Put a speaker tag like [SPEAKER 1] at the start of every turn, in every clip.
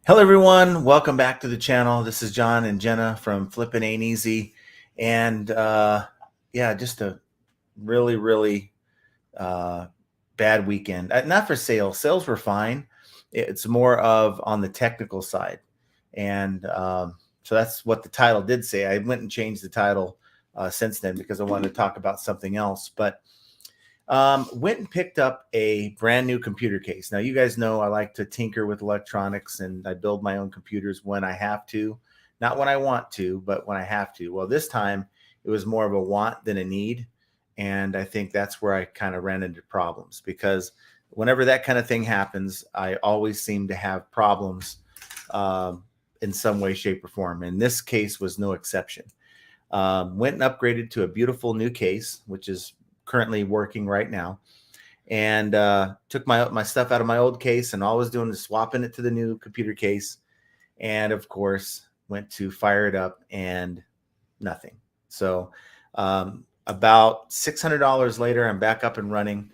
[SPEAKER 1] Hello everyone, welcome back to the channel. This is John and Jenna from Flippin' Ain't Easy. And yeah, just a really uh, bad weekend. Not for sales. Sales were fine. It's more of on the technical side. And so that's what the title did say. I went and changed the title since then because I wanted to talk about something else. But went and picked up a brand new computer case. Now, you guys know I like to tinker with electronics and I build my own computers when I have to, not when I want to, but when I have to. Well, this time it was more of a want than a need. And I think that's where I kind of ran into problems because whenever that kind of thing happens, I always seem to have problems in some way, shape, or form. And this case was no exception. Went and upgraded to a beautiful new case, which is currently working right now, and took my stuff out of my old case, and all I was doing is swapping it to the new computer case, and of course went to fire it up and nothing. So about $600 later, I'm back up and running.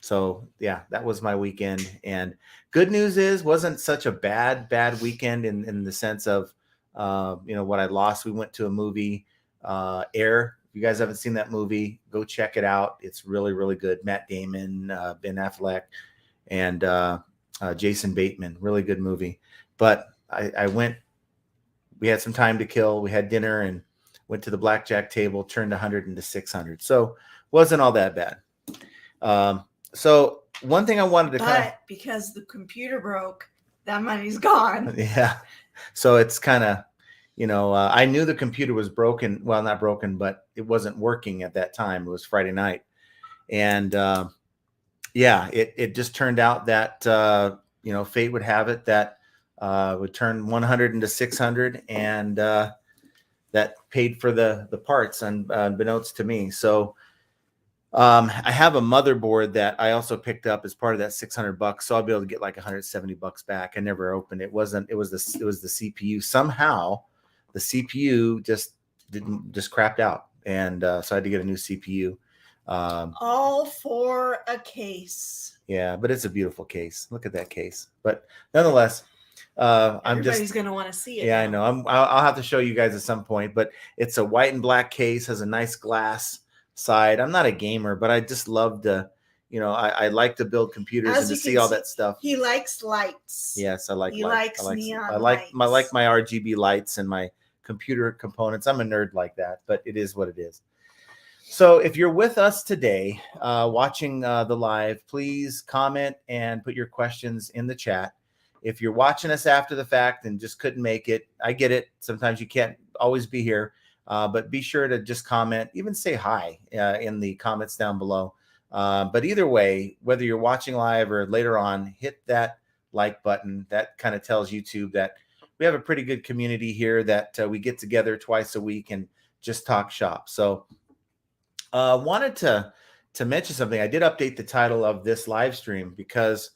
[SPEAKER 1] So yeah, that was my weekend. And good news is wasn't such a bad weekend in the sense of what I lost. We went to a movie, Air. If you guys haven't seen that movie, go check it out. It's really good. Matt Damon, Ben Affleck, and Jason Bateman. Really good movie. But I went. We had some time to kill. We had dinner and went to the blackjack table. Turned 100 into 600. So wasn't all that bad. So one thing I wanted to
[SPEAKER 2] But because the computer broke, that money's gone.
[SPEAKER 1] Yeah. So it's kind of, I knew the computer was broken. Well, not broken, but it wasn't working at that time. It was Friday night. And yeah, it just turned out that, fate would have it that would turn 100 into 600. And that paid for the parts, unbeknownst to me. So I have a motherboard that I also picked up as part of that $600. So I'll be able to get like $170 back. I never opened it. It was the CPU. Somehow the CPU just crapped out. And so I had to get a new CPU.
[SPEAKER 2] All for a case.
[SPEAKER 1] Yeah, but it's a beautiful case. Look at that case. But nonetheless,
[SPEAKER 2] everybody's going to want to see it.
[SPEAKER 1] Yeah, now. I know. I'll have to show you guys at some point, but it's a white and black case, has a nice glass side. I'm not a gamer, but I just love to, I like to build computers and to see all that stuff.
[SPEAKER 2] He likes lights.
[SPEAKER 1] Yes, I like
[SPEAKER 2] he
[SPEAKER 1] lights.
[SPEAKER 2] Likes neon
[SPEAKER 1] I like my RGB lights and my computer components. I'm a nerd like that, but it is what it is. So if you're with us today, watching the live, please comment and put your questions in the chat. If you're watching us after the fact and just couldn't make it, I get it. Sometimes you can't always be here. But be sure to just comment, even say hi in the comments down below. But either way, whether you're watching live or later on, hit that like button. That kind of tells YouTube that we have a pretty good community here, that we get together twice a week and just talk shop. So wanted to mention something. I did update the title of this live stream because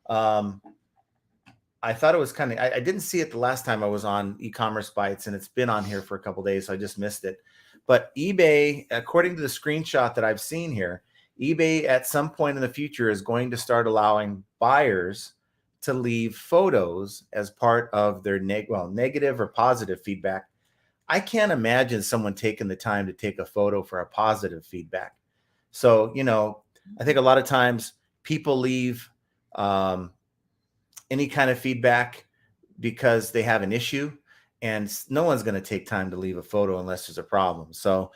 [SPEAKER 1] I thought it was kind of, I didn't see it the last time I was on e-commerce bites, and it's been on here for a couple days, so I just missed it. But eBay, according to the screenshot that I've seen here, eBay at some point in the future is going to start allowing buyers to leave photos as part of their negative or positive feedback. I can't imagine someone taking the time to take a photo for a positive feedback. So, I think a lot of times people leave any kind of feedback because they have an issue, and no one's going to take time to leave a photo unless there's a problem. So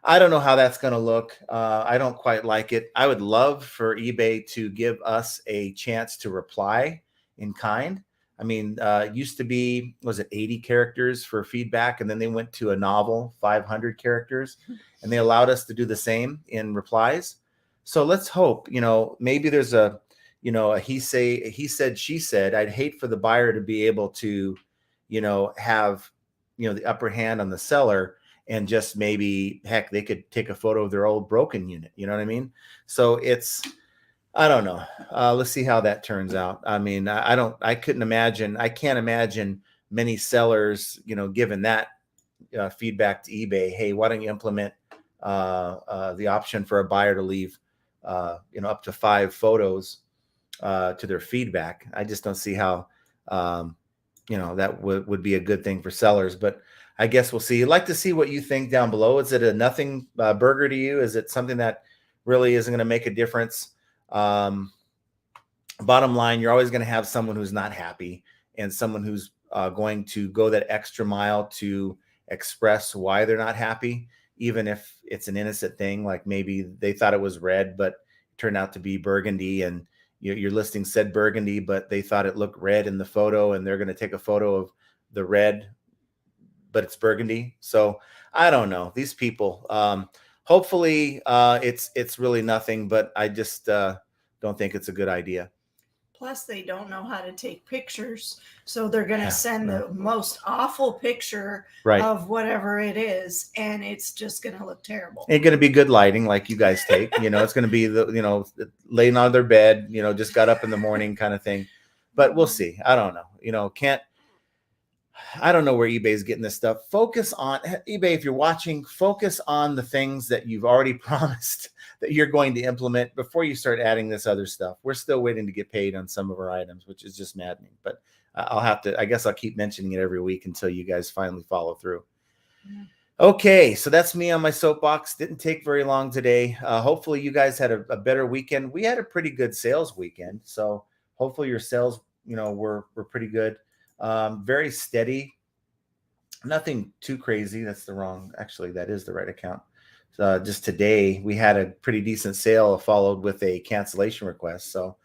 [SPEAKER 1] I don't know how that's going to look. I don't quite like it. I would love for eBay to give us a chance to reply in kind. I mean, it used to be, was it 80 characters for feedback? And then they went to a novel, 500 characters, and they allowed us to do the same in replies. So let's hope, maybe there's a he said, she said. I'd hate for the buyer to be able to, have, the upper hand on the seller, and just maybe, heck, they could take a photo of their old broken unit. You know what I mean? So I don't know. Let's see how that turns out. I mean, I can't imagine many sellers, giving that feedback to eBay. Hey, why don't you implement the option for a buyer to leave, up to 5 photos to their feedback. I just don't see how that would be a good thing for sellers. But I guess we'll see. I'd like to see what you think down below. Is it a nothing burger to you? Is it something that really isn't going to make a difference? Bottom line, you're always going to have someone who's not happy and someone who's going to go that extra mile to express why they're not happy, even if it's an innocent thing. Like maybe they thought it was red, but it turned out to be burgundy, and your listing said burgundy, but they thought it looked red in the photo, and they're going to take a photo of the red, but it's burgundy. So I don't know, these people. Hopefully it's really nothing, but I just don't think it's a good idea.
[SPEAKER 2] Plus, they don't know how to take pictures, so they're going to send the most awful picture of whatever it is, and it's just going to look terrible.
[SPEAKER 1] Ain't going to be good lighting like you guys take. It's going to be laying on their bed, just got up in the morning kind of thing. But we'll see. I don't know. I don't know where eBay is getting this stuff. Focus on eBay. If you're watching, focus on the things that you've already promised that you're going to implement before you start adding this other stuff. We're still waiting to get paid on some of our items, which is just maddening. But I guess I'll keep mentioning it every week until you guys finally follow through. Okay, so that's me on my soapbox. Didn't take very long today. Hopefully you guys had a better weekend. We had a pretty good sales weekend. So hopefully your sales, were pretty good. Very steady, nothing too crazy. That's actually, that is the right account. Just today we had a pretty decent sale followed with a cancellation request. So,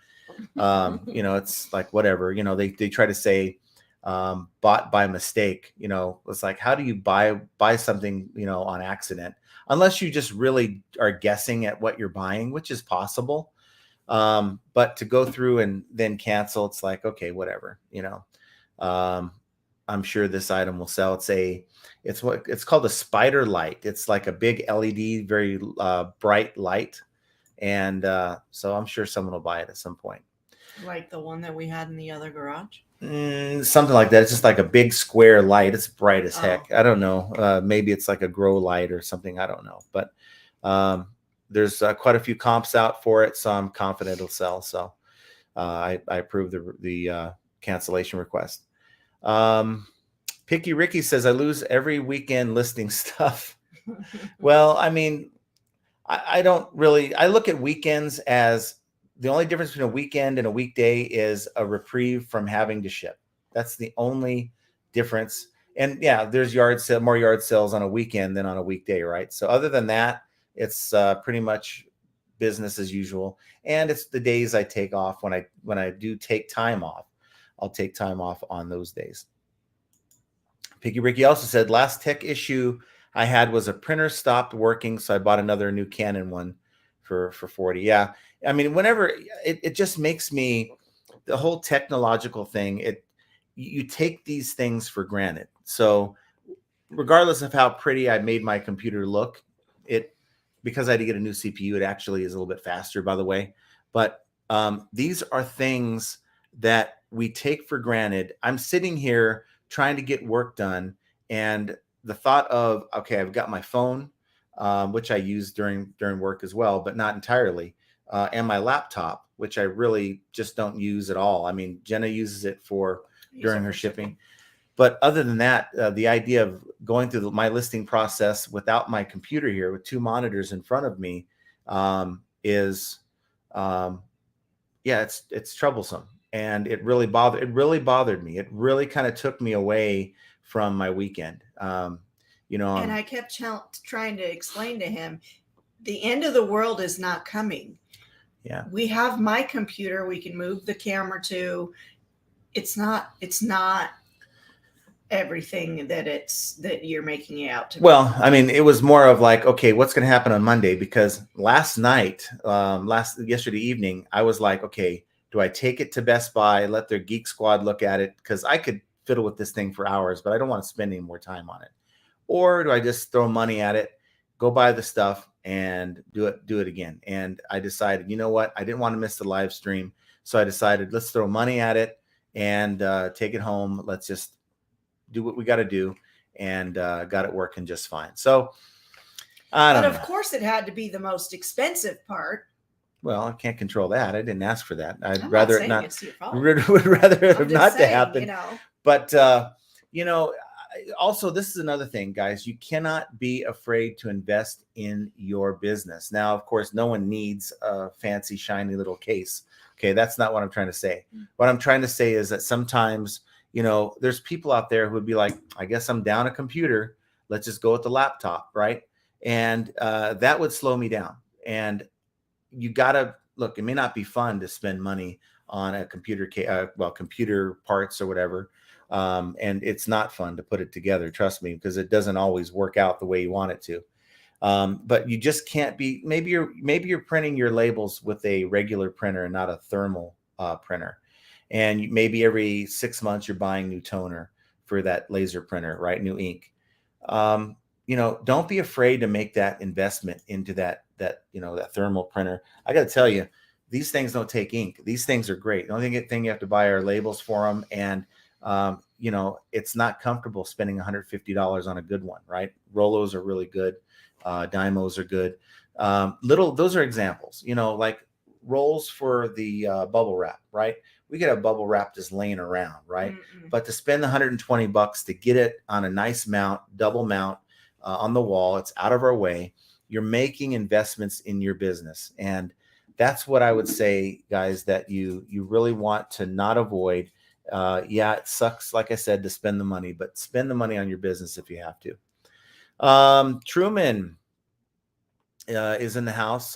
[SPEAKER 1] it's like, whatever, they try to say, bought by mistake. It's like, how do you buy something, on accident, unless you just really are guessing at what you're buying, which is possible. But to go through and then cancel, it's like, okay, whatever, I'm sure this item will sell. It's called a spider light. It's like a big LED, very bright light. And so I'm sure someone will buy it at some point.
[SPEAKER 2] Like the one that we had in the other garage?
[SPEAKER 1] Something like that. It's just like a big square light. It's bright as heck. I don't know. Maybe it's like a grow light or something. I don't know. But there's quite a few comps out for it, so I'm confident it'll sell. So I approve the cancellation request. Picky Ricky says, I lose every weekend listing stuff. Well, I mean, I don't really, I look at weekends as the only difference between a weekend and a weekday is a reprieve from having to ship. That's the only difference. And yeah, there's more yard sales on a weekend than on a weekday, right? So other than that, it's pretty much business as usual. And it's the days I take off when I do take time off. I'll take time off on those days. Picky Ricky also said, last tech issue I had was a printer stopped working, so I bought another new Canon one for 40. Yeah, I mean, whenever it just makes me, the whole technological thing, you take these things for granted. So regardless of how pretty I made my computer look, because I had to get a new CPU, it actually is a little bit faster, by the way. But these are things that we take for granted. I'm sitting here trying to get work done, and the thought of, okay, I've got my phone, which I use during work as well, but not entirely, and my laptop, which I really just don't use at all. I mean, Jenna uses it during her shipping. But other than that, the idea of going through my listing process without my computer here with two monitors in front of me is, it's troublesome. And it really bothered me. It really kind of took me away from my weekend. And
[SPEAKER 2] I kept trying to explain to him, the end of the world is not coming.
[SPEAKER 1] Yeah.
[SPEAKER 2] We have my computer we can move the camera to. It's not everything that you're making it out to be.
[SPEAKER 1] Well, I mean, it was more of like, okay, what's going to happen on Monday? Because yesterday evening, I was like, okay, do I take it to Best Buy, let their Geek Squad look at it? Because I could fiddle with this thing for hours, but I don't want to spend any more time on it. Or do I just throw money at it, go buy the stuff, and do it again? And I decided, you know what? I didn't want to miss the live stream. So I decided, let's throw money at it and take it home. Let's just do what we got to do, and got it working just fine. So I don't know.
[SPEAKER 2] But of course it had to be the most expensive part.
[SPEAKER 1] Well, I can't control that. I didn't ask for that. I'd
[SPEAKER 2] I'm
[SPEAKER 1] rather
[SPEAKER 2] not
[SPEAKER 1] it
[SPEAKER 2] saying
[SPEAKER 1] not
[SPEAKER 2] it's your fault.
[SPEAKER 1] would rather it
[SPEAKER 2] I'm
[SPEAKER 1] have
[SPEAKER 2] just
[SPEAKER 1] not to
[SPEAKER 2] saying,
[SPEAKER 1] happen. But also this is another thing, guys. You cannot be afraid to invest in your business. Now, of course, no one needs a fancy, shiny little case. Okay, that's not what I'm trying to say. What I'm trying to say is that sometimes, there's people out there who would be like, I guess I'm down a computer. Let's just go with the laptop, right? And that would slow me down. And you gotta look. It may not be fun to spend money on a computer, computer parts or whatever, and it's not fun to put it together. Trust me, because it doesn't always work out the way you want it to. But you just can't be. Maybe you're printing your labels with a regular printer and not a thermal printer, and maybe every 6 months you're buying new toner for that laser printer, right? New ink. Don't be afraid to make that investment into that thermal printer. I got to tell you, these things don't take ink. These things are great. The only thing you have to buy are labels for them, and it's not comfortable spending $150 on a good one, right? Rolos are really good. Dymos are good. Those are examples, like rolls for the bubble wrap, right? We get a bubble wrap just laying around, right? But to spend the $120 to get it on a nice mount, double mount on the wall, it's out of our way. You're making investments in your business. And that's what I would say, guys, that you really want to not avoid. It sucks, like I said, to spend the money, but spend the money on your business if you have to. Truman is in the house.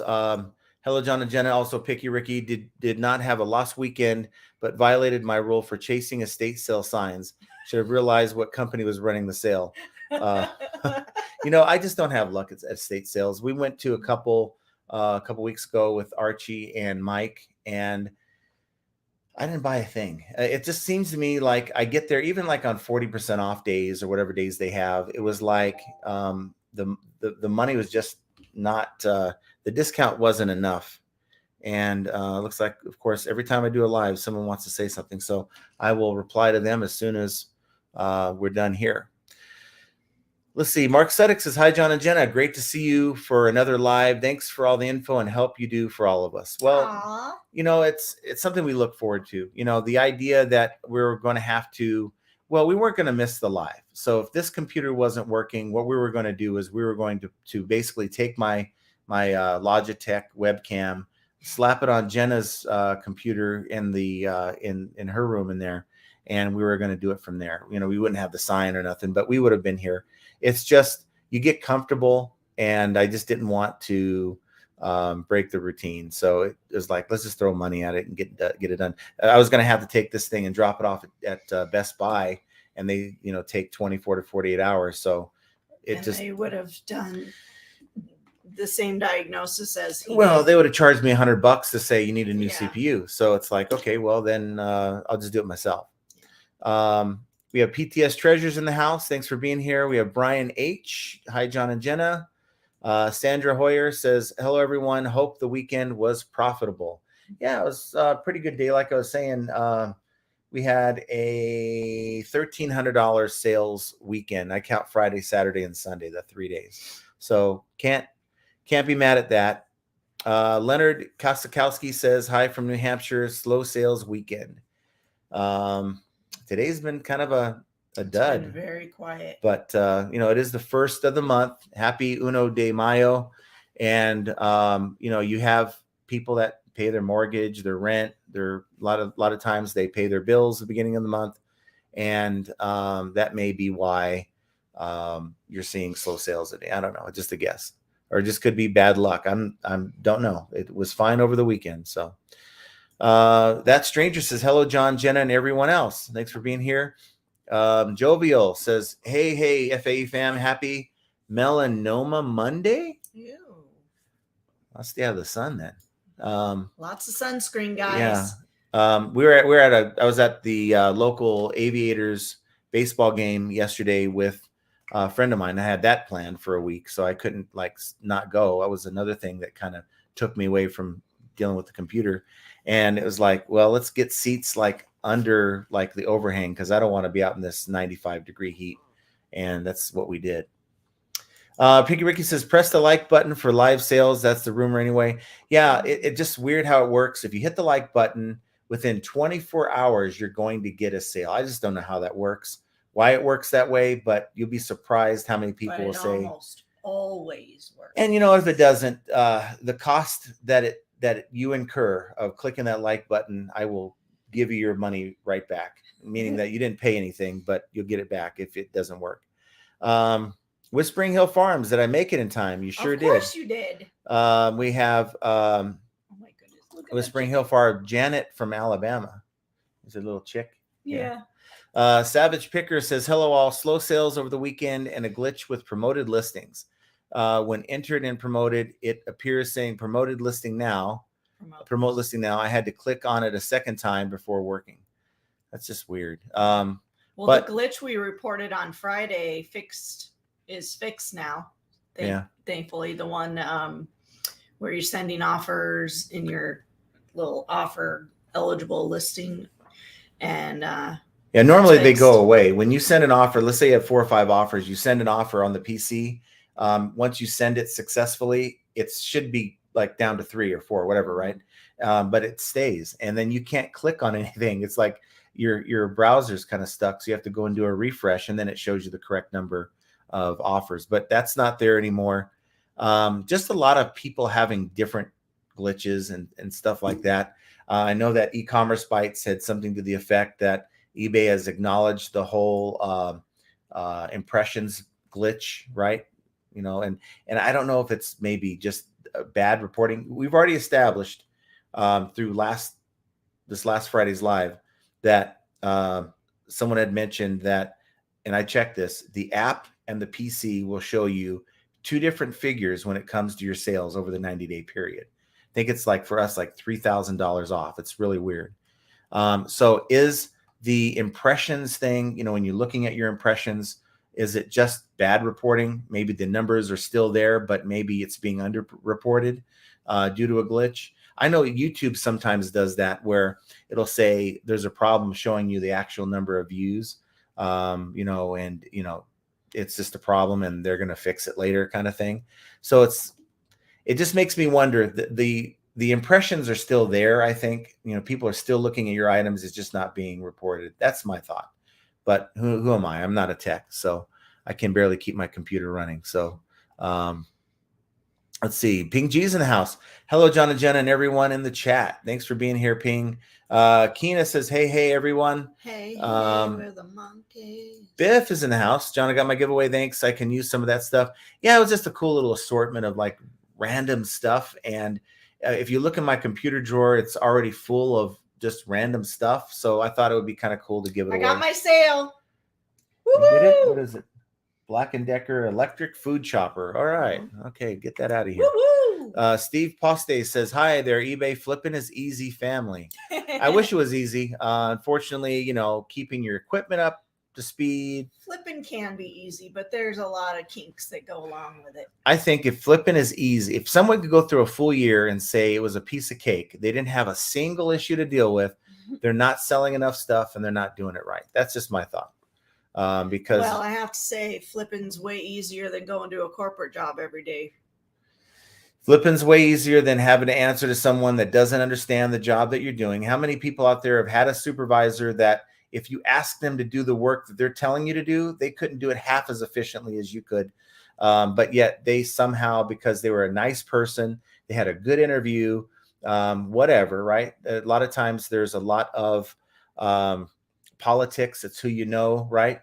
[SPEAKER 1] Hello, John and Jenna. Also, Picky Ricky did not have a lost weekend, but violated my rule for chasing estate sale signs. Should have realized what company was running the sale. I just don't have luck at estate sales. We went to a couple weeks ago with Archie and Mike, and I didn't buy a thing. It just seems to me like I get there, even like on 40% off days or whatever days they have. It was like the money was just not, the discount wasn't enough. And it looks like, of course, every time I do a live, someone wants to say something. So I will reply to them as soon as we're done here. Let's see. Mark Sedek says, hi, John and Jenna. Great to see you for another live. Thanks for all the info and help you do for all of us. Well, it's something we look forward to. The idea that we're going to have to, we weren't going to miss the live. So if this computer wasn't working, what we were going to do is we were going to basically take my Logitech webcam, slap it on Jenna's computer in the in her room in there, and we were going to do it from there. We wouldn't have the sign or nothing, but we would have been here. It's just you get comfortable, and I just didn't want to break the routine. So it was like, let's just throw money at it and get it done. I was going to have to take this thing and drop it off at Best Buy, and they take 24 to 48 hours. So they
[SPEAKER 2] would have done the same diagnosis as
[SPEAKER 1] they would have charged me $100 to say you need a new CPU. So it's like, okay, well then I'll just do it myself. We have PTS Treasures in the house. Thanks for being here. We have Brian H. Hi, John and Jenna. Sandra Hoyer says, hello, everyone. Hope the weekend was profitable. Yeah, it was a pretty good day. Like I was saying, we had a $1,300 sales weekend. I count Friday, Saturday, and Sunday, the 3 days. So can't be mad at that. Leonard Kosakowski says, hi from New Hampshire. Slow sales weekend. Today's been kind of a dud.
[SPEAKER 2] It's been very quiet.
[SPEAKER 1] But it is the first of the month. Happy Uno de Mayo. And you have people that pay their mortgage, their rent, a lot of times they pay their bills at the beginning of the month. And that may be why you're seeing slow sales today. I don't know. It's just a guess. Or it just could be bad luck. I don't know. It was fine over the weekend. So that stranger says, hello, John, Jenna, and everyone else. Thanks for being here. Jovial says, hey, FAE fam, happy Melanoma Monday.
[SPEAKER 2] Ew.
[SPEAKER 1] I'll stay out of the sun then.
[SPEAKER 2] Lots of sunscreen, guys.
[SPEAKER 1] Yeah. I was at the local Aviators baseball game yesterday with a friend of mine. I had that planned for a week, so I couldn't not go. That was another thing that kind of took me away from dealing with the computer. And it was like, well, let's get seats under the overhang, because I don't want to be out in this 95-degree heat. And that's what we did. Pinky Ricky says, press the like button for live sales. That's the rumor anyway. Yeah, it just weird how it works. If you hit the like button, within 24 hours, you're going to get a sale. I just don't know how that works, why it works that way, but you'll be surprised how many people will say.
[SPEAKER 2] Almost always works.
[SPEAKER 1] And if it doesn't, the cost that you incur of clicking that like button, I will give you your money right back, meaning that you didn't pay anything, but you'll get it back if it doesn't work. Whispering Hill Farms, did I make it in time? You sure did. Of
[SPEAKER 2] course you did.
[SPEAKER 1] We have oh my goodness. Look at Whispering Hill Farm, Janet from Alabama. Is it a little chick?
[SPEAKER 2] Yeah.
[SPEAKER 1] Savage Picker says, hello all, slow sales over the weekend and a glitch with promoted listings. When entered and promoted, it appears saying promoted listing now. Promote listing now. I had to click on it a second time before working. That's just weird.
[SPEAKER 2] Well, the glitch we reported on Friday is fixed now. Thankfully, the one where you're sending offers in your little offer eligible listing, and normally they go away when you send an offer. Let's say you have 4 or 5 offers. You send an offer on the PC. Once you send it successfully, it should be like down to 3 or 4, whatever, right? But it stays, and then you can't click on anything. It's like your browser's kind of stuck, so you have to go and do a refresh, and then it shows you the correct number of offers. But that's not there anymore. Just a lot of people having different glitches and stuff like that. I know that e-commerce Bytes had something to the effect that eBay has acknowledged the whole impressions glitch, right? And I don't know if it's maybe just bad reporting. We've already established through this last Friday's live that someone had mentioned that, and I checked this, the app and the PC will show you 2 different figures when it comes to your sales over the 90-day period. I think it's like for us, like $3,000 off. It's really weird. So is the impressions thing, when you're looking at your impressions, is it just bad reporting? Maybe the numbers are still there, but maybe it's being underreported due to a glitch. I know YouTube sometimes does that, where it'll say there's a problem showing you the actual number of views, it's just a problem and they're going to fix it later, kind of thing. So it just makes me wonder. The impressions are still there. I think people are still looking at your items. It's just not being reported. That's my thought. But who am I? I'm not a tech, so I can barely keep my computer running. So let's see. Ping G's in the house. Hello, John and Jenna and everyone in the chat. Thanks for being here, Ping. Keena says, hey, everyone. Hey, we're the monkeys.
[SPEAKER 1] Biff is in the house. John, I got my giveaway. Thanks. I can use some of that stuff. Yeah, it was just a cool little assortment of like random stuff. And if you look in my computer drawer, it's already full of just random stuff. So I thought it would be kind of cool to give it away.
[SPEAKER 2] I got my sale.
[SPEAKER 1] Woo-hoo! What is it? Black & Decker electric food chopper. All right. Okay, get that out of here.
[SPEAKER 2] Woo-hoo!
[SPEAKER 1] Steve Poste says, hi there, eBay flipping is easy, family. I wish it was easy. Unfortunately, keeping your equipment up to speed.
[SPEAKER 2] Flipping can be easy, but there's a lot of kinks that go along with it.
[SPEAKER 1] I think if flipping is easy, if someone could go through a full year and say it was a piece of cake, they didn't have a single issue to deal with, they're not selling enough stuff and they're not doing it right. That's just my thought. Because
[SPEAKER 2] I have to say flipping's way easier than going to a corporate job every day.
[SPEAKER 1] Flipping's way easier than having to answer to someone that doesn't understand the job that you're doing. How many people out there have had a supervisor that if you ask them to do the work that they're telling you to do, they couldn't do it half as efficiently as you could. But yet they somehow, because they were a nice person, they had a good interview, whatever, right? A lot of times there's a lot of politics. It's who you know, right?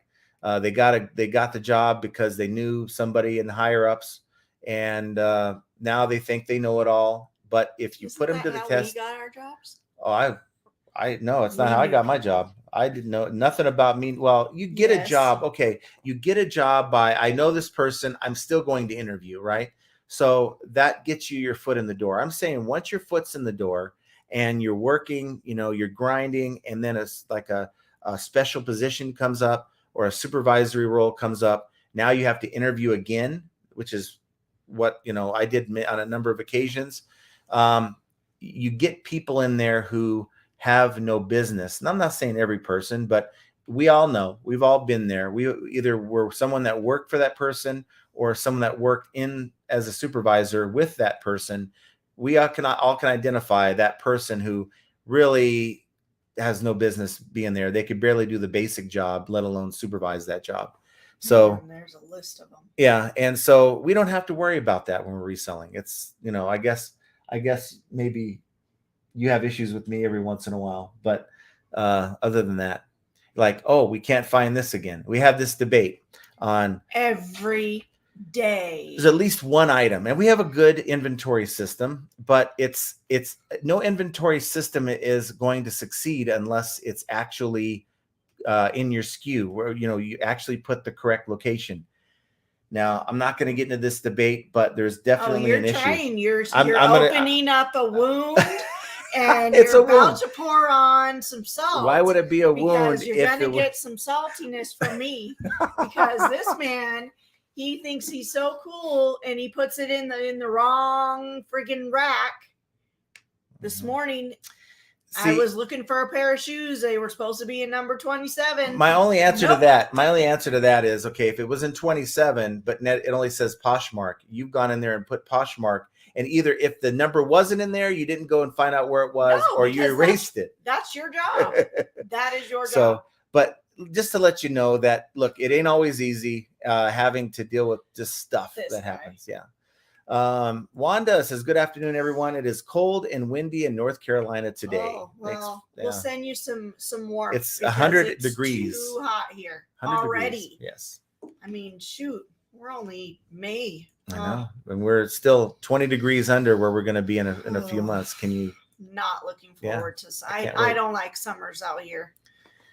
[SPEAKER 1] They got the job because they knew somebody in the higher ups, and now they think they know it all. But if you put them to the test,
[SPEAKER 2] we got our jobs?
[SPEAKER 1] Oh, I know it's not how I got my job. I didn't know nothing about me. Well, you get a job. Okay. You get a job by, I know this person, I'm still going to interview, right? So that gets you your foot in the door. I'm saying once your foot's in the door and you're working, you're grinding, and then it's like a special position comes up or a supervisory role comes up. Now you have to interview again, which is what, I did on a number of occasions. You get people in there who have no business. And I'm not saying every person, but we all know, we've all been there. We either were someone that worked for that person, or someone that worked in as a supervisor with that person, we all can identify that person who really has no business being there. They could barely do the basic job, let alone supervise that job. So
[SPEAKER 2] there's a list of them.
[SPEAKER 1] Yeah. And so we don't have to worry about that when we're reselling. It's, I guess maybe you have issues with me every once in a while, but other than that, like, oh, we can't find this again. We have this debate on
[SPEAKER 2] every day.
[SPEAKER 1] There's at least one item, and we have a good inventory system, but it's no inventory system is going to succeed unless it's actually in your SKU, where you actually put the correct location. Now, I'm not going to get into this debate, but there's definitely an issue.
[SPEAKER 2] You're opening up a wound. And
[SPEAKER 1] it's
[SPEAKER 2] you're about to pour on some salt.
[SPEAKER 1] Why would it be a wound?
[SPEAKER 2] Because you're going to get some saltiness from me. Because this man, he thinks he's so cool, and he puts it in the wrong friggin' rack. This morning, I was looking for a pair of shoes. They were supposed to be in number 27.
[SPEAKER 1] My only answer to that is, okay, if it was in 27, but it only says Poshmark, you've gone in there and put Poshmark. And either if the number wasn't in there, you didn't go and find out where it was, or you erased it.
[SPEAKER 2] That's your job. That is your job.
[SPEAKER 1] So, but just to let you know that, look, it ain't always easy having to deal with just stuff that happens. Yeah. Wanda says, good afternoon, everyone. It is cold and windy in North Carolina today.
[SPEAKER 2] Oh, well, we'll send you some warmth.
[SPEAKER 1] It's 100 degrees.
[SPEAKER 2] Too hot here already.
[SPEAKER 1] Degrees. Yes.
[SPEAKER 2] I mean, shoot, we're only May.
[SPEAKER 1] I know, and we're still 20 degrees under where we're going to be in a few months. Can you?
[SPEAKER 2] Not looking forward to. I don't like summers out here.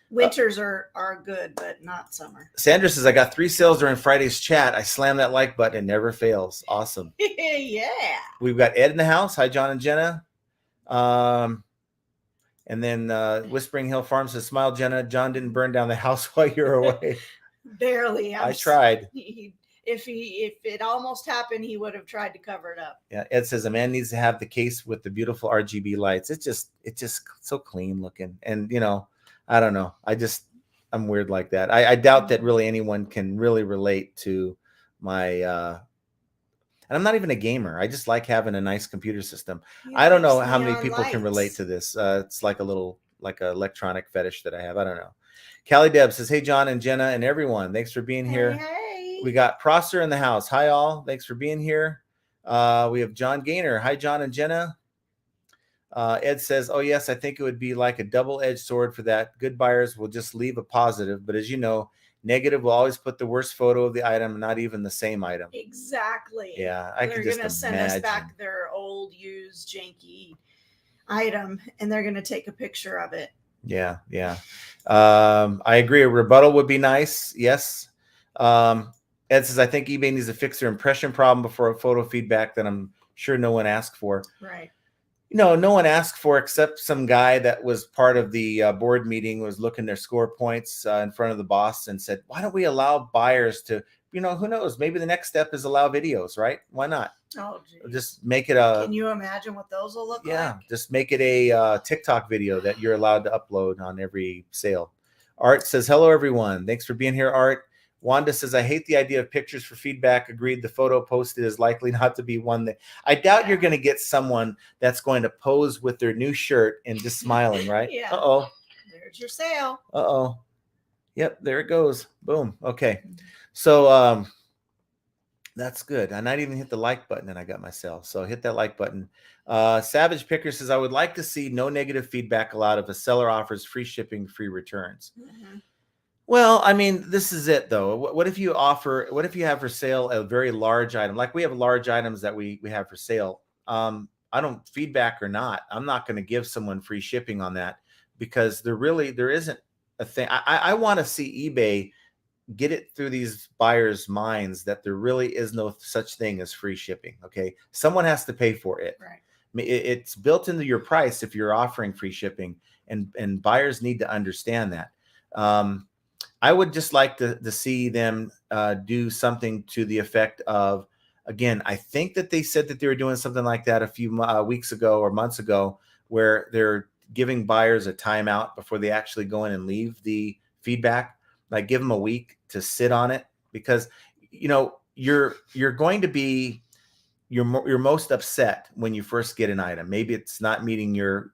[SPEAKER 2] Winters are good, but not summer.
[SPEAKER 1] Sandra says, I got 3 sales during Friday's chat. I slammed that like button. It never fails. Awesome.
[SPEAKER 2] Yeah.
[SPEAKER 1] We've got Ed in the house. Hi, John and Jenna. And then Whispering Hill Farm says, smile, Jenna. John didn't burn down the house while you're away.
[SPEAKER 2] Barely.
[SPEAKER 1] I tried.
[SPEAKER 2] If it almost happened, he would have tried to cover it up.
[SPEAKER 1] Yeah. Ed says a man needs to have the case with the beautiful RGB lights. It's just so clean looking. And I don't know. I'm weird like that. I doubt that really anyone can really relate to my, and I'm not even a gamer. I just like having a nice computer system. I don't know how many people can relate to this. It's like a electronic fetish that I have. I don't know. Callie Deb says, hey, John and Jenna and everyone. Thanks for being here.
[SPEAKER 2] Hey.
[SPEAKER 1] We got Prosser in the house. Hi, all. Thanks for being here. We have John Gaynor. Hi, John and Jenna. Ed says, oh, yes, I think it would be like a double-edged sword for that. Good buyers will just leave a positive. But as you know, negative will always put the worst photo of the item, not even the same item.
[SPEAKER 2] Exactly.
[SPEAKER 1] Yeah, I can just imagine. They're going to send us
[SPEAKER 2] back their old, used, janky item, and they're going to take a picture of it.
[SPEAKER 1] Yeah. I agree. A rebuttal would be nice. Yes. Ed says, I think eBay needs to fix their impression problem before a photo feedback that I'm sure no one asked for.
[SPEAKER 2] Right.
[SPEAKER 1] No one asked for except some guy that was part of the board meeting, was looking their score points in front of the boss and said, why don't we allow buyers to, who knows, maybe the next step is allow videos, right? Why not?
[SPEAKER 2] Oh, geez.
[SPEAKER 1] Just make it a.
[SPEAKER 2] Can you imagine what those will look like?
[SPEAKER 1] Yeah, just make it a TikTok video that you're allowed to upload on every sale. Art says, hello, everyone. Thanks for being here, Art. Wanda says, I hate the idea of pictures for feedback. Agreed. The photo posted is likely not to be one that I doubt you're going to get someone that's going to pose with their new shirt and just smiling, right?
[SPEAKER 2] Yeah.
[SPEAKER 1] Uh-oh.
[SPEAKER 2] There's your sale.
[SPEAKER 1] Uh-oh. Yep, there it goes. Boom. Okay. So that's good. I not even hit the like button and I got my sale. So hit that like button. Savage Picker says, I would like to see no negative feedback allowed if a seller offers free shipping, free returns. Mm-hmm. Well, I mean, this is it though. What if you have for sale a very large item? Like we have large items that we have for sale. I don't, feedback or not, I'm not going to give someone free shipping on that because there isn't a thing. I want to see eBay get it through these buyers' minds that there really is no such thing as free shipping. Okay. Someone has to pay for it.
[SPEAKER 2] Right.
[SPEAKER 1] It's built into your price if you're offering free shipping, and buyers need to understand that. I would just like to see them do something to the effect of, again, I think that they said that they were doing something like that a few weeks ago or months ago, where they're giving buyers a timeout before they actually go in and leave the feedback. Like give them a week to sit on it, because you're going to be you're most upset when you first get an item. Maybe it's not meeting your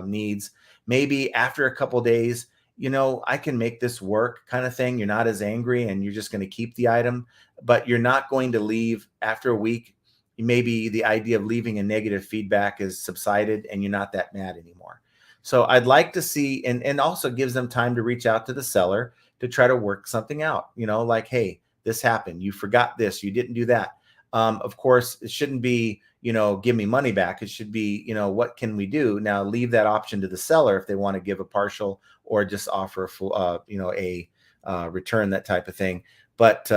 [SPEAKER 1] needs. Maybe after a couple days, I can make this work kind of thing. You're not as angry and you're just going to keep the item, but you're not going to leave after a week. Maybe the idea of leaving a negative feedback is subsided and you're not that mad anymore. So I'd like to see, and also gives them time to reach out to the seller to try to work something out, like, hey, this happened. You forgot this, you didn't do that. Of course, it shouldn't be, give me money back. It should be, what can we do? Now leave that option to the seller if they want to give a partial or just offer a full, a return, that type of thing. But,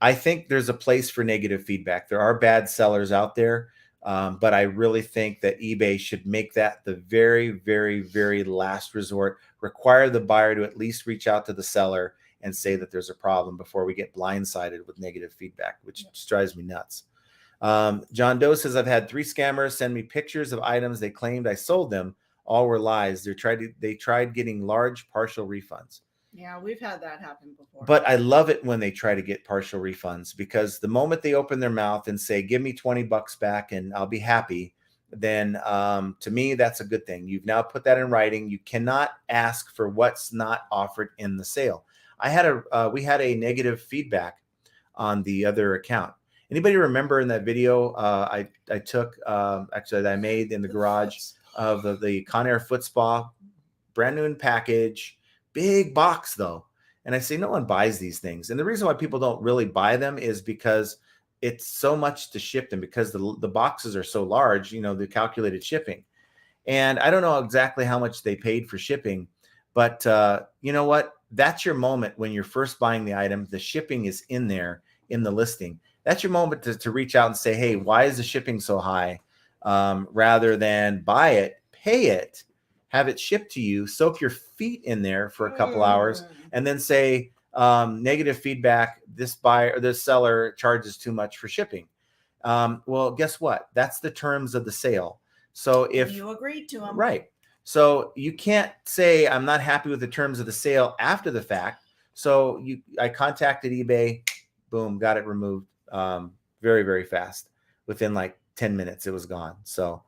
[SPEAKER 1] I think there's a place for negative feedback. There are bad sellers out there. But I really think that eBay should make that the very, very, very last resort, require the buyer to at least reach out to the seller and say that there's a problem before we get blindsided with negative feedback, which just drives me nuts. John Doe says, I've had 3 scammers send me pictures of items they claimed I sold them. All were lies. They tried getting large partial refunds.
[SPEAKER 2] Yeah, we've had that happen before.
[SPEAKER 1] But I love it when they try to get partial refunds, because the moment they open their mouth and say, give me $20 back and I'll be happy, then to me, that's a good thing. You've now put that in writing. You cannot ask for what's not offered in the sale. We had a negative feedback on the other account. Anybody remember in that video I took, actually, that I made in the garage of the Conair Foot Spa, brand new in package, big box though. And I say, no one buys these things. And the reason why people don't really buy them is because it's so much to ship them, because the boxes are so large, the calculated shipping. And I don't know exactly how much they paid for shipping, but you know what? That's your moment when you're first buying the item. The shipping is in there in the listing. That's your moment to reach out and say, hey, why is the shipping so high? Rather than buy it, pay it, have it shipped to you, soak your feet in there for a couple hours, and then say, negative feedback, this buyer or this seller charges too much for shipping. Well, guess what? That's the terms of the sale. So if
[SPEAKER 2] you agreed to them,
[SPEAKER 1] right. So you can't say, I'm not happy with the terms of the sale after the fact. So I contacted eBay, boom, got it removed very, very fast. Within like 10 minutes, it was gone. So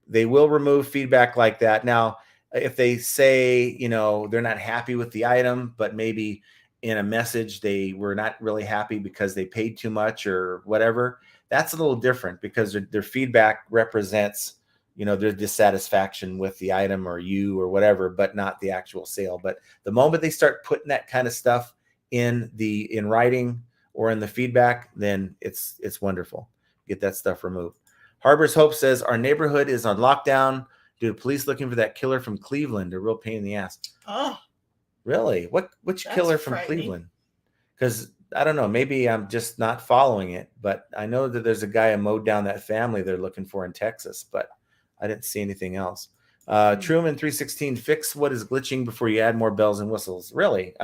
[SPEAKER 1] they will remove feedback like that. Now, if they say, they're not happy with the item, but maybe in a message they were not really happy because they paid too much or whatever, that's a little different, because their feedback represents, their dissatisfaction with the item or you or whatever, but not the actual sale. But the moment they start putting that kind of stuff in writing or in the feedback, then it's wonderful. Get that stuff removed. Harbor's Hope says, our neighborhood is on lockdown due to police looking for that killer from Cleveland. A real pain in the ass.
[SPEAKER 2] Oh,
[SPEAKER 1] really? Which killer from Cleveland? Because I don't know, maybe I'm just not following it, but I know that there's a guy who mowed down that family they're looking for in Texas, but I didn't see anything else. Truman 316, fix what is glitching before you add more bells and whistles. Really?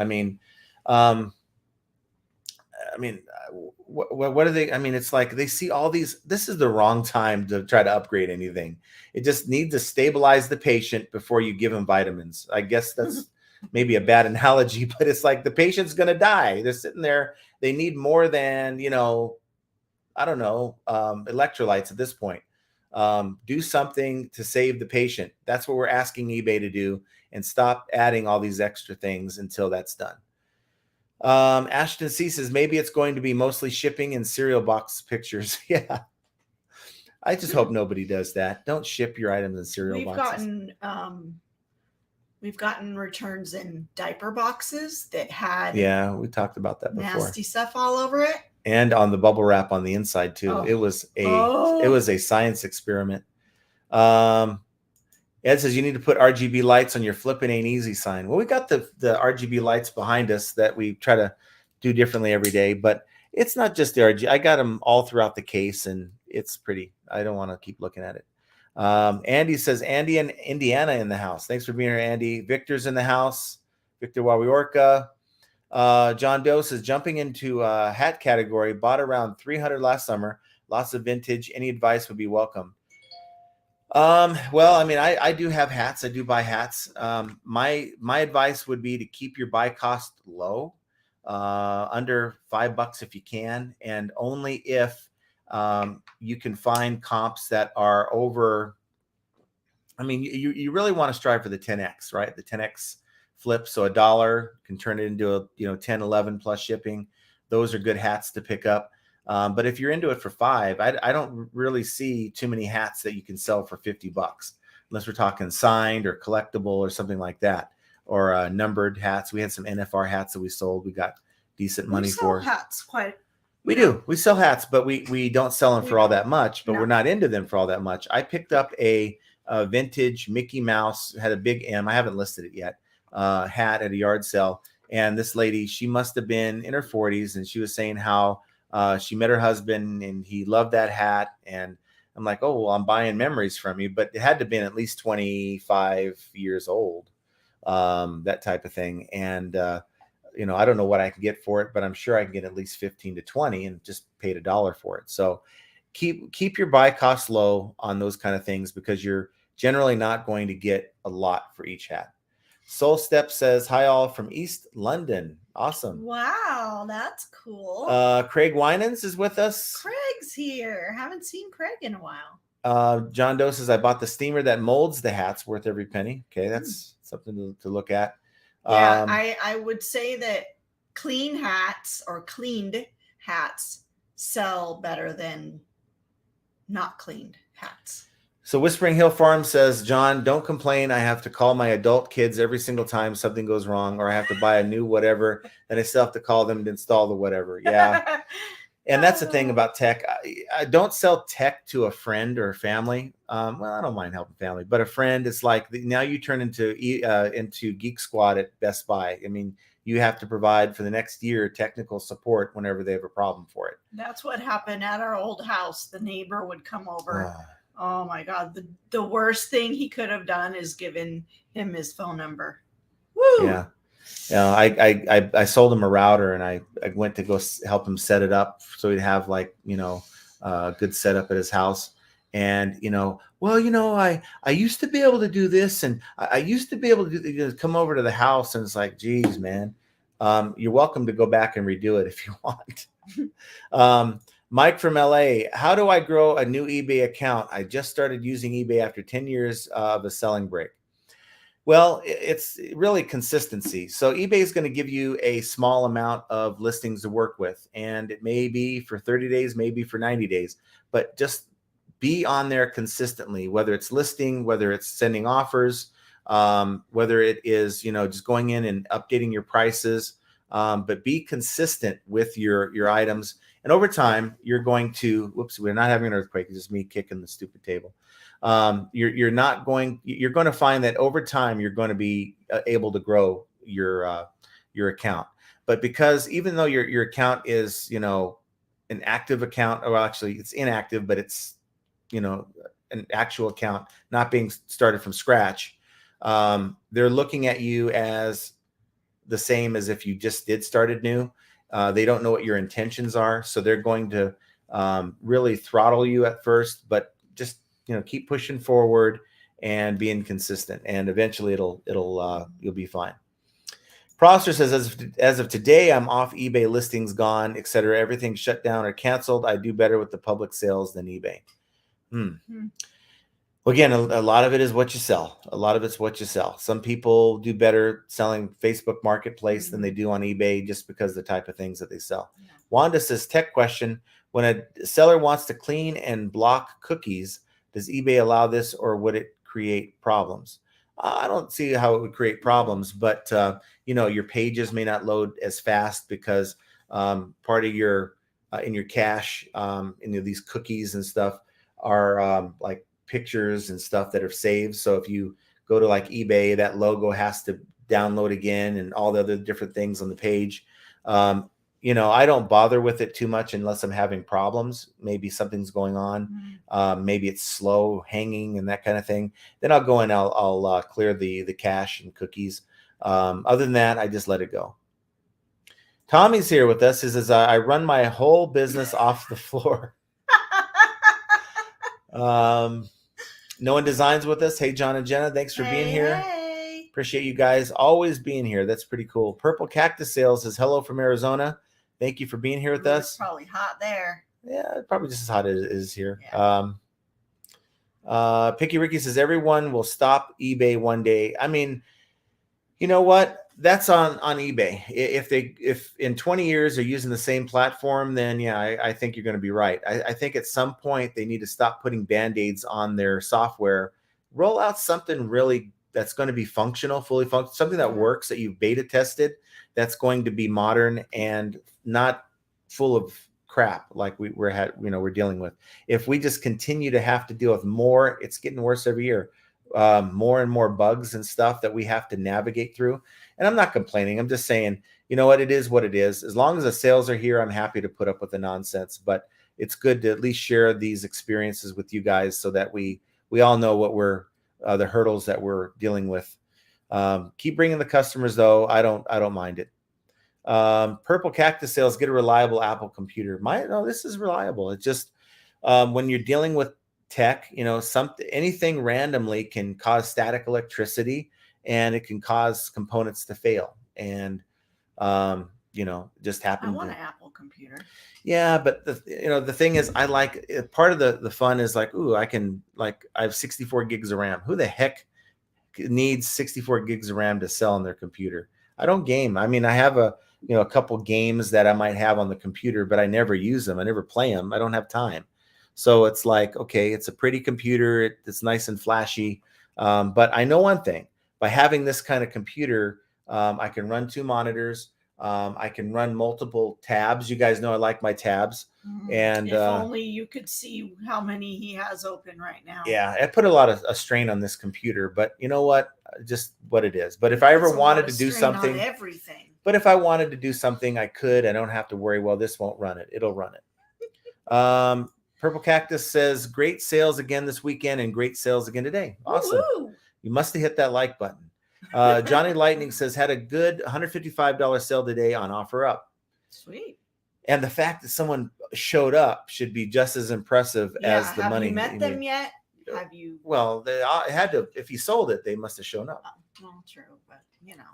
[SPEAKER 1] What are they? It's like they see all these. This is the wrong time to try to upgrade anything. It just needs to stabilize the patient before you give them vitamins. I guess that's maybe a bad analogy, but it's like the patient's going to die. They're sitting there. They need more than, I don't know, electrolytes at this point. Do something to save the patient. That's what we're asking eBay to do, and stop adding all these extra things until that's done. Ashton C says, maybe it's going to be mostly shipping and cereal box pictures. Yeah. I just hope nobody does that. Don't ship your items in cereal boxes.
[SPEAKER 2] We've gotten returns in diaper boxes that had,
[SPEAKER 1] yeah, we talked about that before,
[SPEAKER 2] nasty stuff all over it,
[SPEAKER 1] and on the bubble wrap on the inside too. It was a science experiment. Ed says you need to put RGB lights on your flippin' ain't easy sign. Well, we got the RGB lights behind us that we try to do differently every day, but it's not just the RGB. I got them all throughout the case, and it's pretty. I don't want to keep looking at it. Andy says, Andy in Indiana in the house. Thanks for being here, Andy. Victor's in the house. Victor Wawiorka. John Doe says, jumping into hat category, bought around 300 last summer. Lots of vintage. Any advice would be welcome. Well, I do have hats. I do buy hats. My advice would be to keep your buy cost low. under $5 if you can, and only if you can find comps that are over. I mean, you really want to strive for the 10x, right? The 10x flip. So $1 can turn it into a 10, 11 plus shipping. Those are good hats to pick up. But if you're into it for $5, I don't really see too many hats that you can sell for $50, unless we're talking signed or collectible or something like that, or numbered hats. We had some NFR hats that we sold. We got decent money for.
[SPEAKER 2] We sell hats quite.
[SPEAKER 1] We do. We sell hats, but we don't sell them for all that much. But we're not into them for all that much. I picked up a vintage Mickey Mouse, had a big M. I haven't listed it yet. Hat at a yard sale, and this lady, she must have been in her 40s, and she was saying how she met her husband and he loved that hat. And I'm like, oh, well, I'm buying memories from you, but it had to have been at least 25 years old, that type of thing. And I don't know what I can get for it, but I'm sure I can get at least 15 to 20 and just paid $1 for it. So keep your buy costs low on those kind of things, because you're generally not going to get a lot for each hat. Soul Step says, hi all from East London. Awesome.
[SPEAKER 2] Wow, that's cool.
[SPEAKER 1] Craig Winans is with us.
[SPEAKER 2] Craig's here. Haven't seen Craig in a while.
[SPEAKER 1] John Doe says, I bought the steamer that molds the hats, worth every penny. Okay, that's something to look at.
[SPEAKER 2] Yeah, I would say that clean hats or cleaned hats sell better than not cleaned hats.
[SPEAKER 1] So Whispering Hill Farm says, John, don't complain. I have to call my adult kids every single time something goes wrong, or I have to buy a new whatever, and I still have to call them to install the whatever. Yeah. And that's the thing about tech. I don't sell tech to a friend or a family. Well, I don't mind helping family, but a friend, it's like now you turn into Geek Squad at Best Buy. I mean, you have to provide for the next year technical support whenever they have a problem for it.
[SPEAKER 2] That's what happened at our old house. The neighbor would come over. Oh my God. The worst thing he could have done is given him his phone number. Woo!
[SPEAKER 1] Yeah. I sold him a router, and I went to go help him set it up so he'd have a good setup at his house. And, I used to be able to do this, and I used to be able to come over to the house, and it's like, geez, man, you're welcome to go back and redo it if you want. Mike from LA, how do I grow a new eBay account? I just started using eBay after 10 years of a selling break. Well, it's really consistency. So eBay is going to give you a small amount of listings to work with, and it may be for 30 days, maybe for 90 days, but just be on there consistently, whether it's listing, whether it's sending offers, whether it is, just going in and updating your prices, but be consistent with your items. And over time, you're going to, whoops, we're not having an earthquake. It's just me kicking the stupid table. You're going to find that over time, you're going to be able to grow your account. But because even though your account is, an active account, or actually it's inactive, but it's, an actual account not being started from scratch, they're looking at you as the same as if you just did started new. They don't know what your intentions are, so they're going to really throttle you at first, but just keep pushing forward and being consistent, and eventually you'll be fine. Prosser says, as of today, I'm off eBay, listings gone, etc. Everything shut down or canceled. I do better with the public sales than eBay. Well, again, a lot of it is what you sell. A lot of it's what you sell. Some people do better selling Facebook Marketplace than they do on eBay, just because of the type of things that they sell. Yeah. Wanda says, tech question. When a seller wants to clean and block cookies, does eBay allow this, or would it create problems? I don't see how it would create problems, but your pages may not load as fast because part of your in your cache, these cookies and stuff are like pictures and stuff that are saved. So if you go to like eBay, that logo has to download again, and all the other different things on the page. I don't bother with it too much unless I'm having problems. Maybe something's going on. Maybe it's slow hanging and that kind of thing. Then I'll go and I'll clear the cache and cookies. Other than that, I just let it go. Tommy's here with us. He says, I run my whole business off the floor. No One Designs with us. Hey, John and Jenna, thanks for being here.
[SPEAKER 2] Hey.
[SPEAKER 1] Appreciate you guys always being here. That's pretty cool. Purple Cactus Sales says hello from Arizona. Thank you for being here with us.
[SPEAKER 2] It's probably hot there.
[SPEAKER 1] Yeah, probably just as hot as it is here.
[SPEAKER 2] Yeah.
[SPEAKER 1] Picky Ricky says everyone will stop eBay one day. I mean, you know what? That's on eBay. If in 20 years they're using the same platform, then yeah, I think you're going to be right. I think at some point they need to stop putting band-aids on their software. Roll out something really that's going to be functional, fully functional, something that works, that you've beta tested, that's going to be modern and not full of crap like we're dealing with. If we just continue to have to deal with more, it's getting worse every year. More and more bugs and stuff that we have to navigate through. And I'm not complaining. I'm just saying, you know what, it is what it is. As long as the sales are here, I'm happy to put up with the nonsense. But it's good to at least share these experiences with you guys so that we all know what we're the hurdles that we're dealing with. Keep bringing the customers though. I don't mind it. Purple Cactus Sales, get a reliable Apple computer. This is reliable. It's just when you're dealing with tech, anything randomly can cause static electricity, and it can cause components to fail. And just happen.
[SPEAKER 2] I want an Apple computer.
[SPEAKER 1] Yeah, but the thing is, I like part of the fun is like, ooh, I have 64 gigs of RAM. Who the heck needs 64 gigs of RAM to sell on their computer? I don't game. I mean, I have a couple games that I might have on the computer, but I never use them. I never play them. I don't have time. So it's like, okay, it's a pretty computer. It's nice and flashy. But I know one thing, by having this kind of computer, I can run 2 monitors. I can run multiple tabs. You guys know I like my tabs. And
[SPEAKER 2] if only you could see how many he has open right now.
[SPEAKER 1] Yeah, I put a lot of a strain on this computer, but you know what? Just what it is. But if I ever wanted to do something,
[SPEAKER 2] everything.
[SPEAKER 1] But if I wanted to do something, I could. I don't have to worry. Well, this won't run it. It'll run it. Purple Cactus says, great sales again this weekend and great sales again today. Awesome.
[SPEAKER 2] Woo-hoo.
[SPEAKER 1] You must have hit that like button. Johnny Lightning says, had a good $155 sale today on OfferUp.
[SPEAKER 2] Sweet.
[SPEAKER 1] And the fact that someone showed up should be just as impressive as the money.
[SPEAKER 2] Have you met them yet? Have you?
[SPEAKER 1] Well, they had to. If you sold it, they must have shown up.
[SPEAKER 2] Well, true, but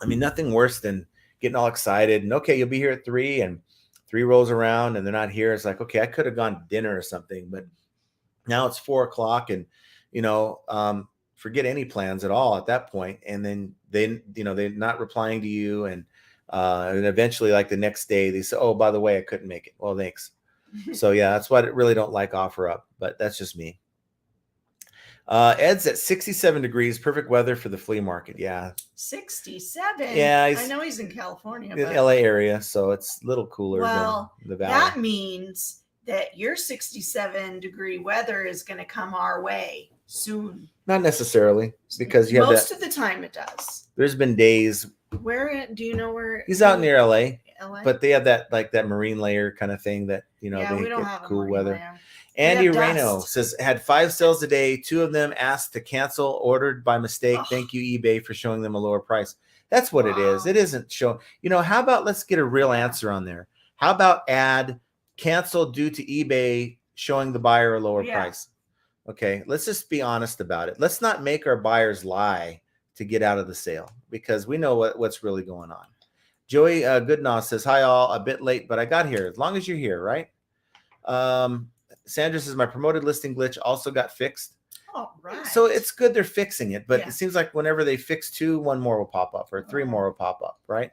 [SPEAKER 1] I mean, nothing worse than getting all excited and okay, you'll be here at 3, and 3 rolls around and they're not here. It's like, okay, I could have gone to dinner or something, but now it's 4 o'clock, and forget any plans at all at that point. And then they're not replying to you, and eventually, like the next day, they say, oh, by the way, I couldn't make it. Well, thanks. So yeah, that's why I really don't like OfferUp, but that's just me. Ed's at 67 degrees, perfect weather for the flea market. Yeah.
[SPEAKER 2] 67.
[SPEAKER 1] Yeah.
[SPEAKER 2] I know he's in California.
[SPEAKER 1] In the LA area, so it's a little cooler than the valley.
[SPEAKER 2] That means that your 67-degree weather is going to come our way soon.
[SPEAKER 1] Not necessarily, because you have
[SPEAKER 2] most of the time it does.
[SPEAKER 1] There's been days.
[SPEAKER 2] Do you know where?
[SPEAKER 1] He's out near LA.
[SPEAKER 2] LA?
[SPEAKER 1] But they have that marine layer kind of thing that, they
[SPEAKER 2] we don't
[SPEAKER 1] get
[SPEAKER 2] have
[SPEAKER 1] cool
[SPEAKER 2] a
[SPEAKER 1] weather.
[SPEAKER 2] Layer.
[SPEAKER 1] Andy Reno says, had 5 sales a day. 2 of them asked to cancel, ordered by mistake. Thank you, eBay, for showing them a lower price. That's what it is. It isn't showing. How about let's get a real answer on there. How about add cancel due to eBay showing the buyer a lower price? Okay, let's just be honest about it. Let's not make our buyers lie to get out of the sale, because we know what's really going on. Joey Goodnaw says, hi all, a bit late, but I got here. As long as you're here, right? Sandra says, my promoted listing glitch also got fixed.
[SPEAKER 2] Oh, right.
[SPEAKER 1] So it's good they're fixing it, but it seems like whenever they fix 2, 1 more will pop up, or 3 more will pop up, right?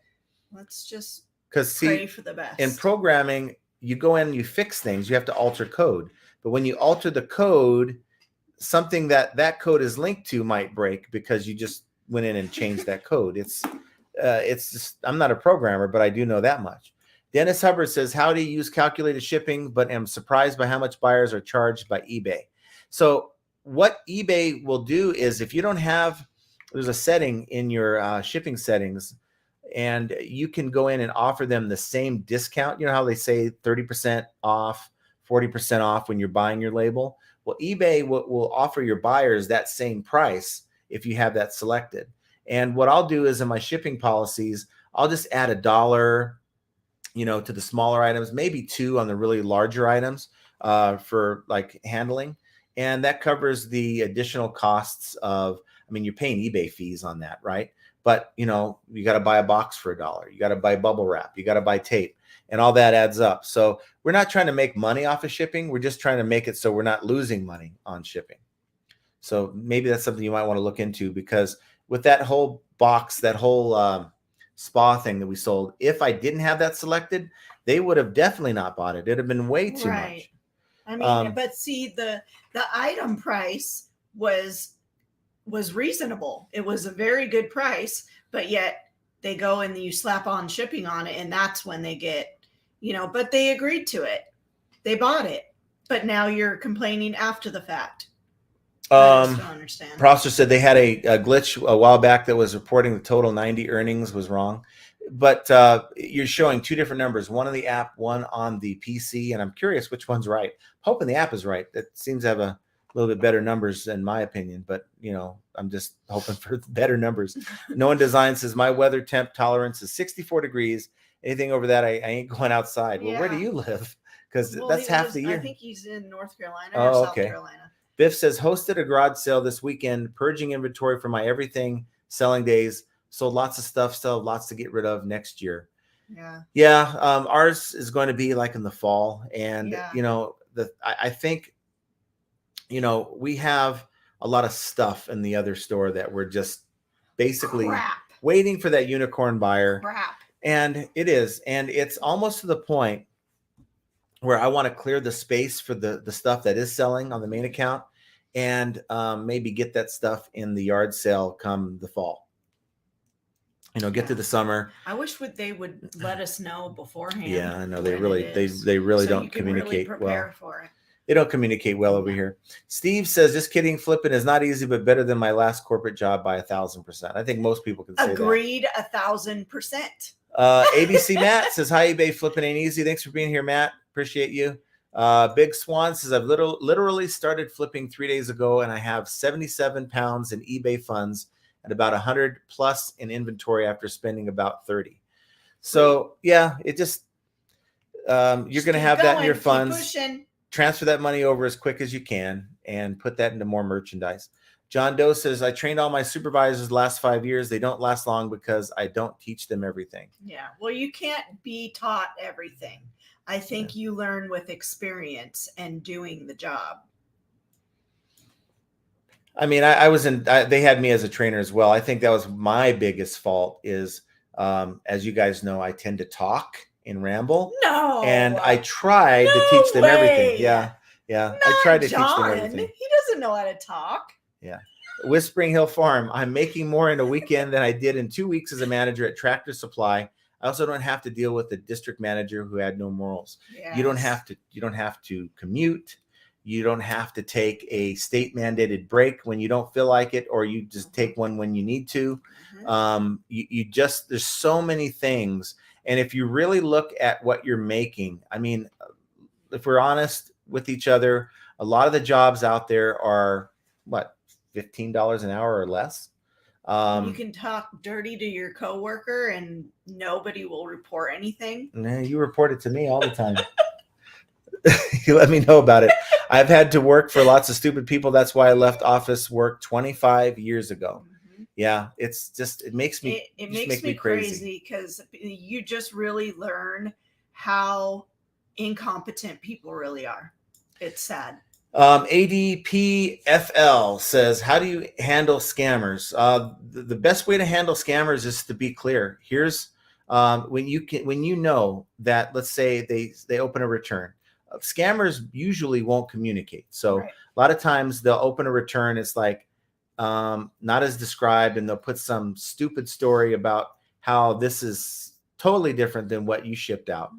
[SPEAKER 2] Let's just
[SPEAKER 1] pray
[SPEAKER 2] for the best.
[SPEAKER 1] In programming, you go in and you fix things. You have to alter code. But when you alter the code, something that code is linked to might break because you just went in and changed that code. It's just, I'm not a programmer, but I do know that much. Dennis Hubbard says, how do you use calculated shipping, but am surprised by how much buyers are charged by eBay. So what eBay will do is, if you don't have, there's a setting in your shipping settings, and you can go in and offer them the same discount. You know how they say 30% off, 40% off when you're buying your label? Well, eBay will offer your buyers that same price if you have that selected. And what I'll do is, in my shipping policies, I'll just add $1, to the smaller items, maybe 2 on the really larger items for like handling. And that covers the additional costs of, you're paying eBay fees on that, right? but you got to buy a box for $1. You got to buy bubble wrap. You got to buy tape, and all that adds up. So we're not trying to make money off of shipping. We're just trying to make it so we're not losing money on shipping. So maybe that's something you might want to look into, because with that whole box, that whole spa thing that we sold, if I didn't have that selected, they would have definitely not bought it. It'd have been way too much.
[SPEAKER 2] I mean, but see, the item price was reasonable. It was a very good price, but yet they go and you slap on shipping on it, and that's when they get, but they agreed to it. They bought it, but now you're complaining after the fact. I just don't understand. Prosser
[SPEAKER 1] said they had a glitch a while back that was reporting the total 90 earnings was wrong. But you're showing two different numbers, one on the app, one on the PC, and I'm curious which one's right. Hoping the app is right. That seems to have a little bit better numbers in my opinion, but I'm just hoping for better numbers. No One Design says my weather temp tolerance is 64 degrees. Anything over that, I ain't going outside. Well, where do you live? Because that's half the year.
[SPEAKER 2] I think he's in North Carolina or South Carolina.
[SPEAKER 1] Biff says, hosted a garage sale this weekend, purging inventory for my everything selling days. Sold lots of stuff, still have lots to get rid of next year. Yeah. Ours is going to be like in the fall. And, I think, we have a lot of stuff in the other store that we're just basically waiting for that unicorn buyer. And it is. And it's almost to the point where I want to clear the space for the stuff that is selling on the main account, and maybe get that stuff in the yard sale come the fall. Get to the summer.
[SPEAKER 2] I wish they would let us know beforehand.
[SPEAKER 1] Yeah, I know they really don't communicate well. For it. They don't communicate well over here. Steve says, just kidding, flipping is not easy, but better than my last corporate job by 1,000%. I think most people can say
[SPEAKER 2] Agreed, that. 1,000%.
[SPEAKER 1] ABC Matt says, hi, eBay, flipping ain't easy. Thanks for being here, Matt. Appreciate you. Big Swan says, I've literally started flipping 3 days ago, and I have 77 pounds in eBay funds and about 100 plus in inventory after spending about 30. So yeah, it just, you're going to have that in your funds. Transfer that money over as quick as you can and put that into more merchandise. John Doe says, I trained all my supervisors the last 5 years. They don't last long because I don't teach them everything.
[SPEAKER 2] Yeah. Well, you can't be taught everything. I think you learn with experience and doing the job.
[SPEAKER 1] I mean, they had me as a trainer as well. I think that was my biggest fault is, as you guys know, I tend to talk and ramble.
[SPEAKER 2] No.
[SPEAKER 1] And I tried to teach them everything. Yeah. I tried to teach them everything.
[SPEAKER 2] He doesn't know how to talk.
[SPEAKER 1] Yeah. Whispering Hill Farm. I'm making more in a weekend than I did in 2 weeks as a manager at Tractor Supply. I also don't have to deal with the district manager who had no morals. Yes. You don't have to commute. You don't have to take a state mandated break when you don't feel like it, or you just take one when you need to. There's so many things. And if you really look at what you're making, I mean, if we're honest with each other, a lot of the jobs out there are $15 an hour or less.
[SPEAKER 2] You can talk dirty to your coworker and nobody will report anything.
[SPEAKER 1] Nah, you report it to me all the time. You let me know about it. I've had to work for lots of stupid people. That's why I left office work 25 years ago. Yeah, it's just, it makes me
[SPEAKER 2] crazy because you just really learn how incompetent people really are. It's sad.
[SPEAKER 1] ADPFL says, how do you handle scammers? The best way to handle scammers is to be clear. Here's when you know that, let's say they open a return. Scammers usually won't communicate. So a lot of times they'll open a return. It's like not as described, and they'll put some stupid story about how this is totally different than what you shipped out.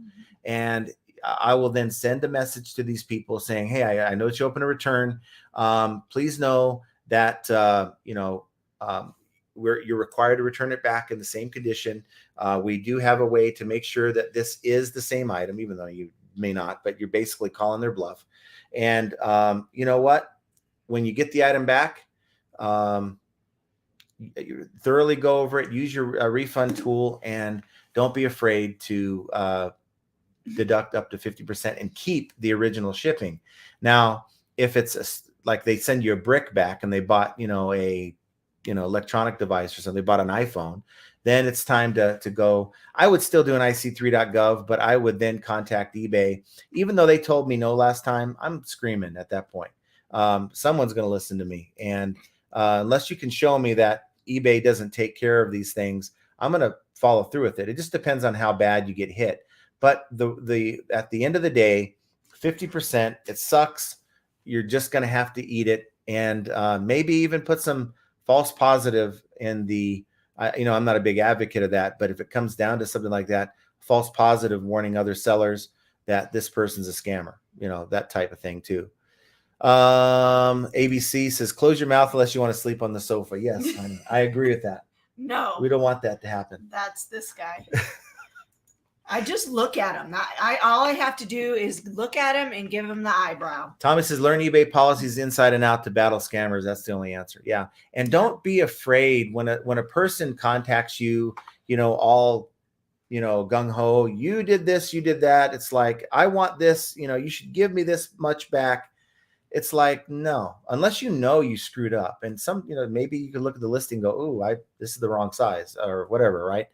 [SPEAKER 1] And I will then send a message to these people saying, hey, I know that you open a return. Please know that, you're required to return it back in the same condition. We do have a way to make sure that this is the same item, even though you may not, but you're basically calling their bluff. And you know what? When you get the item back, you thoroughly go over it, use your refund tool, and don't be afraid to deduct up to 50% and keep the original shipping. Now, if it's like they send you a brick back and they bought, a electronic device or something, they bought an iPhone, then it's time to go. I would still do an IC3.gov, but I would then contact eBay. Even though they told me no last time, I'm screaming at that point. Someone's going to listen to me. And unless you can show me that eBay doesn't take care of these things, I'm going to follow through with it. It just depends on how bad you get hit. But at the end of the day, 50%, it sucks. You're just going to have to eat it. And maybe even put some false positive in the, I'm not a big advocate of that, but if it comes down to something like that, false positive warning other sellers that this person's a scammer, that type of thing too. ABC says, close your mouth unless you want to sleep on the sofa. Yes, honey, I agree with that.
[SPEAKER 2] No,
[SPEAKER 1] we don't want that to happen.
[SPEAKER 2] That's this guy. I just look at him. All I have to do is look at him and give him the eyebrow. Thomas
[SPEAKER 1] says, learn eBay policies inside and out to battle scammers. That's the only answer. Yeah. And don't be afraid when a person contacts you, all, gung ho, you did this, you did that. It's like, I want this, you should give me this much back. It's like, no, unless you screwed up. And maybe you could look at the listing and go, ooh, this is the wrong size or whatever, right?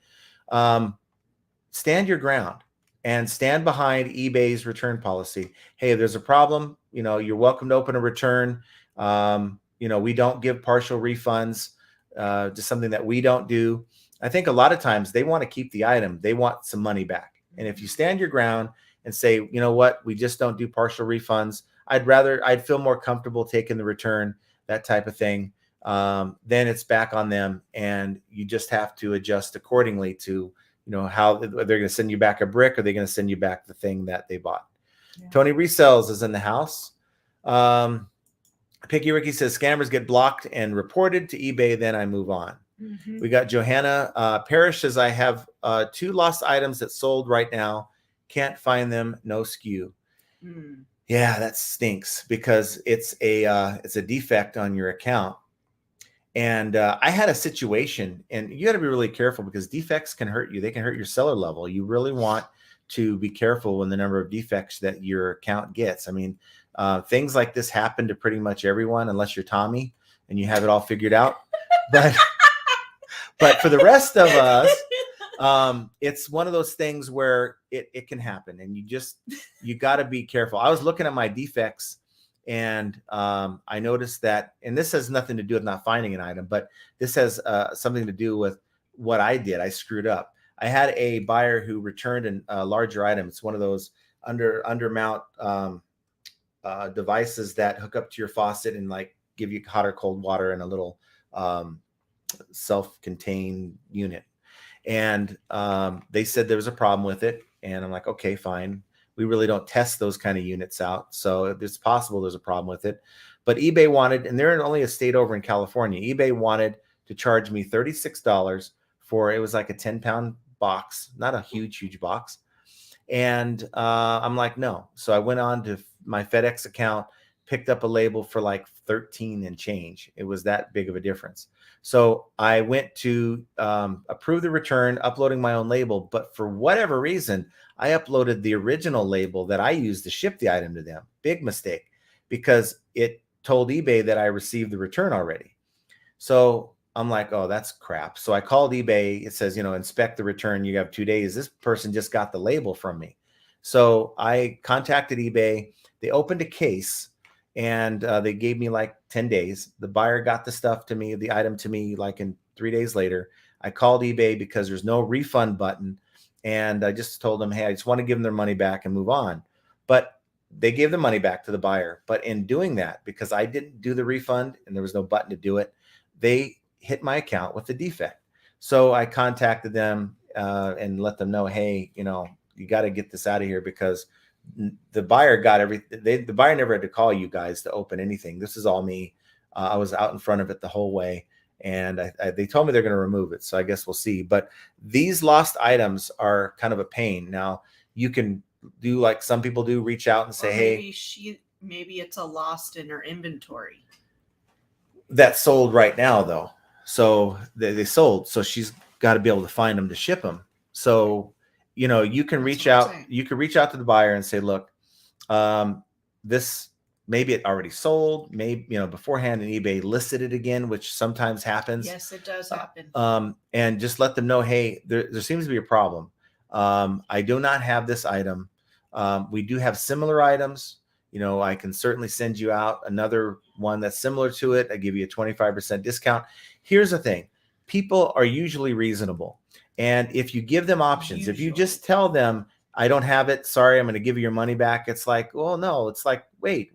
[SPEAKER 1] Stand your ground and stand behind eBay's return policy. Hey, if there's a problem, you're welcome to open a return. We don't give partial refunds, just something that we don't do. I think a lot of times they want to keep the item. They want some money back. And if you stand your ground and say, you know what, we just don't do partial refunds, I'd feel more comfortable taking the return, that type of thing. Then it's back on them, and you just have to adjust accordingly to, how they're going to send you back a brick, or they're going to send you back the thing that they bought. Yeah. Tony Resells is in the house. Picky Ricky says, scammers get blocked and reported to eBay, then I move on. Mm-hmm. We got Johanna. Parrish says, I have 2 lost items that sold right now. Can't find them. No SKU. Mm. Yeah, that stinks because it's a defect on your account. And I had a situation, and you got to be really careful because defects can hurt you. They can hurt your seller level. You really want to be careful in the number of defects that your account gets. I mean, things like this happen to pretty much everyone, unless you're Tommy and you have it all figured out. But for the rest of us, it's one of those things where it can happen, and you got to be careful. I was looking at my defects, and I noticed that, and this has nothing to do with not finding an item, but this has something to do with what I did. I screwed up. I had a buyer who returned a larger item. It's one of those undermount devices that hook up to your faucet and like give you hot or cold water in a little self-contained unit. And they said there was a problem with it. And I'm like, okay, fine. We really don't test those kind of units out. So it's possible there's a problem with it. But eBay wanted, and they're in only a state over in California, eBay wanted to charge me $36 for, it was like a 10-pound box, not a huge box. And I'm like, no. So I went on to my FedEx account, picked up a label for like 13 and change. It was that big of a difference. So I went to approve the return, uploading my own label. But for whatever reason, I uploaded the original label that I used to ship the item to them. Big mistake, because it told eBay that I received the return already. So I'm like, oh, that's crap. So I called eBay. It says, inspect the return. You have 2 days. This person just got the label from me. So I contacted eBay. They opened a case, and they gave me like 10 days. The buyer got the stuff to me, the item to me, like in 3 days later. I called eBay because there's no refund button. And I just told them, hey, I just want to give them their money back and move on. But they gave the money back to the buyer. But in doing that, because I didn't do the refund and there was no button to do it, they hit my account with a defect. So I contacted them and let them know, hey, you got to get this out of here, because the buyer got everything. The buyer never had to call you guys to open anything. This is all me. I was out in front of it the whole way. And they told me they're going to remove it. So I guess we'll see. But these lost items are kind of a pain. Now, you can do like some people do, reach out and say, hey.
[SPEAKER 2] Maybe it's a lost in her inventory.
[SPEAKER 1] That's sold right now, though. So they sold. So she's got to be able to find them to ship them. So, you can reach out. You can reach out to the buyer and say, look, this maybe it already sold, maybe, beforehand, and eBay listed it again, which sometimes happens.
[SPEAKER 2] Yes, it does happen.
[SPEAKER 1] And just let them know, hey, there seems to be a problem. I do not have this item. We do have similar items. I can certainly send you out another one that's similar to it. I give you a 25% discount. Here's the thing. People are usually reasonable. And if you give them options, if you just tell them, I don't have it, sorry, I'm going to give you your money back. It's like, well, no, it's like, wait,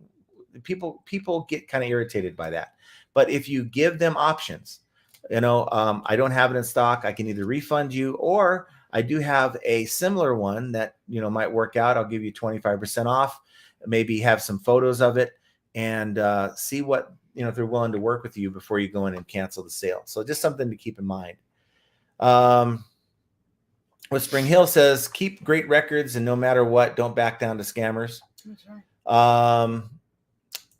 [SPEAKER 1] people get kind of irritated by that. But if you give them options, I don't have it in stock, I can either refund you, or I do have a similar one that, might work out. I'll give you 25% off, maybe have some photos of it, and see what, if they're willing to work with you before you go in and cancel the sale. So just something to keep in mind. What Spring Hill says, keep great records, and no matter what, don't back down to scammers.
[SPEAKER 2] That's right.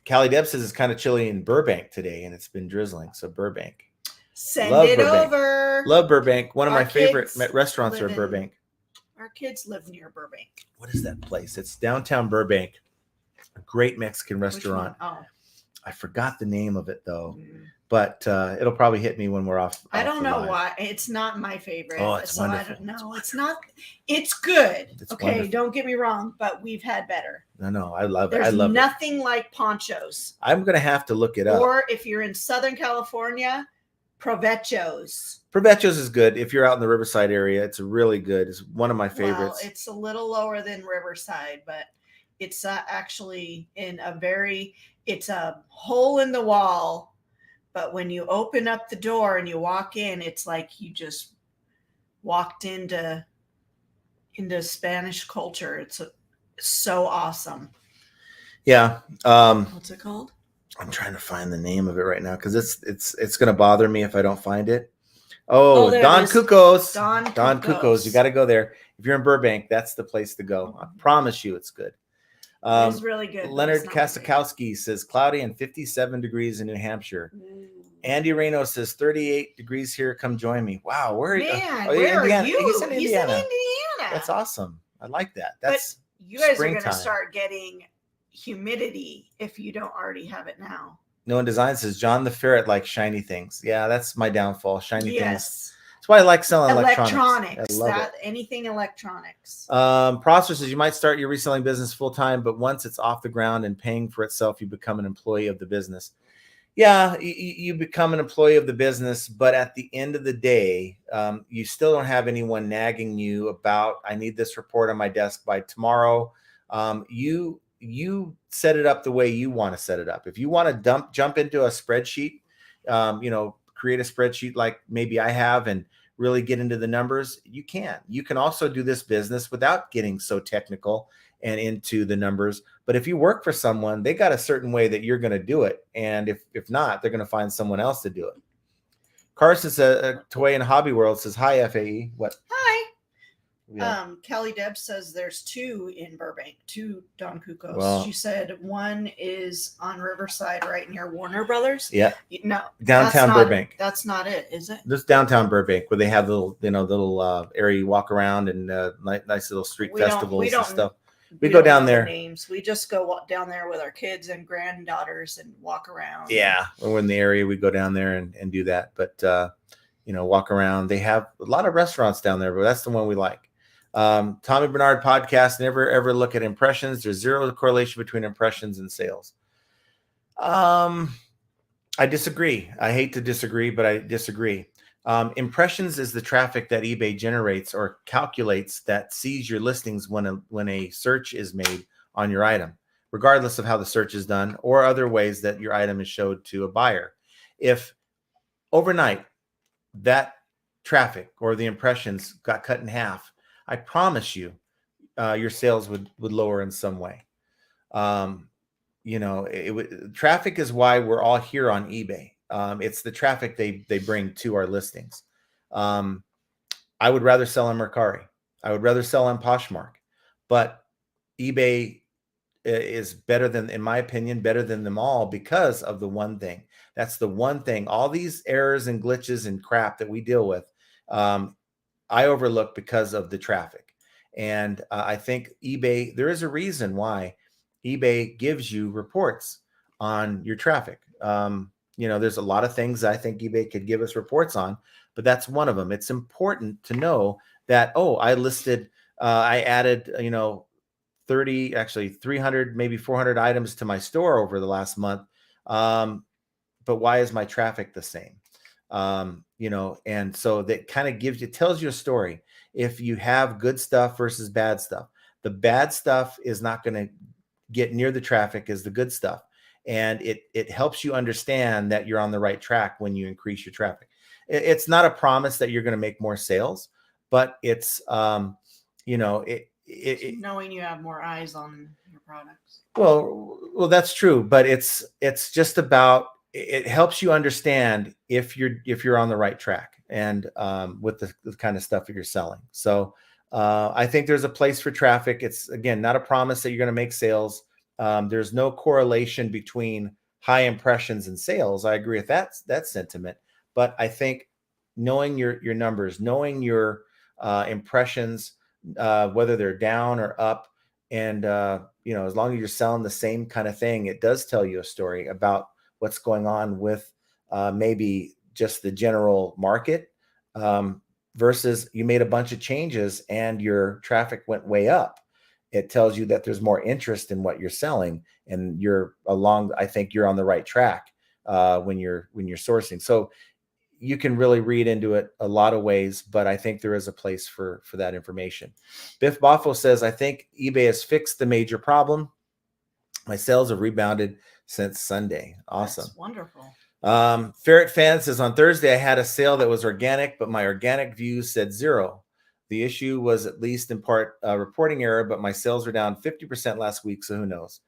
[SPEAKER 1] Callie Deb says it's kind of chilly in Burbank today, and it's been drizzling. So Burbank.
[SPEAKER 2] Send it over.
[SPEAKER 1] Love Burbank. One of my favorite restaurants are in Burbank.
[SPEAKER 2] Our kids live near Burbank.
[SPEAKER 1] What is that place? It's downtown Burbank. A great Mexican restaurant.
[SPEAKER 2] Oh.
[SPEAKER 1] I forgot the name of it though, but it'll probably hit me when we're off.
[SPEAKER 2] I don't know why. It's not my favorite.
[SPEAKER 1] Oh, it's wonderful.
[SPEAKER 2] It's not. It's good.
[SPEAKER 1] It's
[SPEAKER 2] okay,
[SPEAKER 1] wonderful.
[SPEAKER 2] Don't get me wrong, but we've had better.
[SPEAKER 1] No, I love it.
[SPEAKER 2] There's nothing like Ponchos.
[SPEAKER 1] I'm gonna have to look it up.
[SPEAKER 2] Or if you're in Southern California, Provechos.
[SPEAKER 1] Provechos is good. If you're out in the Riverside area, it's really good. It's one of my favorites.
[SPEAKER 2] Well, it's a little lower than Riverside, but it's actually it's a hole in the wall. But when you open up the door and you walk in, it's like you just walked into Spanish culture. It's so awesome.
[SPEAKER 1] Yeah.
[SPEAKER 2] What's it called?
[SPEAKER 1] I'm trying to find the name of it right now because it's going to bother me if I don't find it. Oh, Don Cuco's. Don Cuco's. You got to go there. If you're in Burbank, that's the place to go. I promise you it's good.
[SPEAKER 2] It's really good.
[SPEAKER 1] Leonard Kasakowski says cloudy and 57 degrees in New Hampshire. Andy Reno says 38 degrees here. Come join me. Wow. Where are you? He's in Indiana. That's awesome. I like that. That's
[SPEAKER 2] you guys are going to start getting humidity if you don't already have it now.
[SPEAKER 1] No One Design says John the Ferret likes shiny things. Yeah, that's my downfall. Shiny things. That's why I like selling electronics. I love it.
[SPEAKER 2] Anything electronics.
[SPEAKER 1] Prosper says you might start your reselling business full time, but once it's off the ground and paying for itself, you become an employee of the business. Yeah, you become an employee of the business, but at the end of the day, you still don't have anyone nagging you about, I need this report on my desk by tomorrow. You set it up the way you want to set it up. If you want to jump into a spreadsheet, create a spreadsheet like maybe I have and really get into the numbers, you can. You can also do this business without getting so technical and into the numbers. But if you work for someone, they got a certain way that you're going to do it. And if not, they're going to find someone else to do it. Carson says, Toy in Hobby World says, hi, FAE. What?
[SPEAKER 2] Hi. Yeah. Kelly Deb says there's 2 in Burbank, 2 Don Cuco's. Well, she said one is on Riverside right near Warner Brothers.
[SPEAKER 1] Yeah.
[SPEAKER 2] No.
[SPEAKER 1] Downtown Burbank.
[SPEAKER 2] That's not it, is it?
[SPEAKER 1] This downtown Burbank where they have the little area you walk around and nice little street festivals and stuff. We go down there.
[SPEAKER 2] Names. We just go down there with our kids and granddaughters and walk around.
[SPEAKER 1] Yeah. When we're in the area, we go down there and do that. But, walk around. They have a lot of restaurants down there, but that's the one we like. Tommy Bernard podcast, never ever look at impressions. There's zero correlation between impressions and sales. I disagree. I hate to disagree, but I disagree. Impressions is the traffic that eBay generates or calculates that sees your listings when a search is made on your item, regardless of how the search is done or other ways that your item is showed to a buyer. If overnight that traffic or the impressions got cut in half, I promise you, your sales would lower in some way. Traffic is why we're all here on eBay. It's the traffic they bring to our listings. I would rather sell on Mercari. I would rather sell on Poshmark, but eBay is better than, in my opinion, better than them all because of the one thing. That's the one thing. All these errors and glitches and crap that we deal with, I overlook because of the traffic. And I think eBay, there is a reason why eBay gives you reports on your traffic. There's a lot of things I think eBay could give us reports on, but that's one of them. It's important to know that, I added, 30, actually 300, maybe 400 items to my store over the last month. But why is my traffic the same? And so that kind of tells you a story. If you have good stuff versus bad stuff, the bad stuff is not going to get near the traffic as the good stuff. And it helps you understand that you're on the right track when you increase your traffic. It's not a promise that you're going to make more sales, but it's,
[SPEAKER 2] knowing you have more eyes on your products.
[SPEAKER 1] Well, that's true, but it's just about, it helps you understand if you're on the right track and with the kind of stuff that you're selling. So I think there's a place for traffic. It's, again, not a promise that you're going to make sales. There's no correlation between high impressions and sales. I agree with that sentiment, but I think knowing your numbers, knowing your impressions, whether they're down or up, and as long as you're selling the same kind of thing, it does tell you a story about what's going on with maybe just the general market, versus you made a bunch of changes and your traffic went way up. It tells you that there's more interest in what you're selling, and I think you're on the right track when you're sourcing. So you can really read into it a lot of ways, but I think there is a place for that information. Biff Boffo says, I think eBay has fixed the major problem. My sales have rebounded since Sunday. Awesome.
[SPEAKER 2] That's wonderful.
[SPEAKER 1] Ferret Fan says, on Thursday, I had a sale that was organic, but my organic views said 0. The issue was, at least in part, a reporting error, but my sales were down 50% last week, so who knows?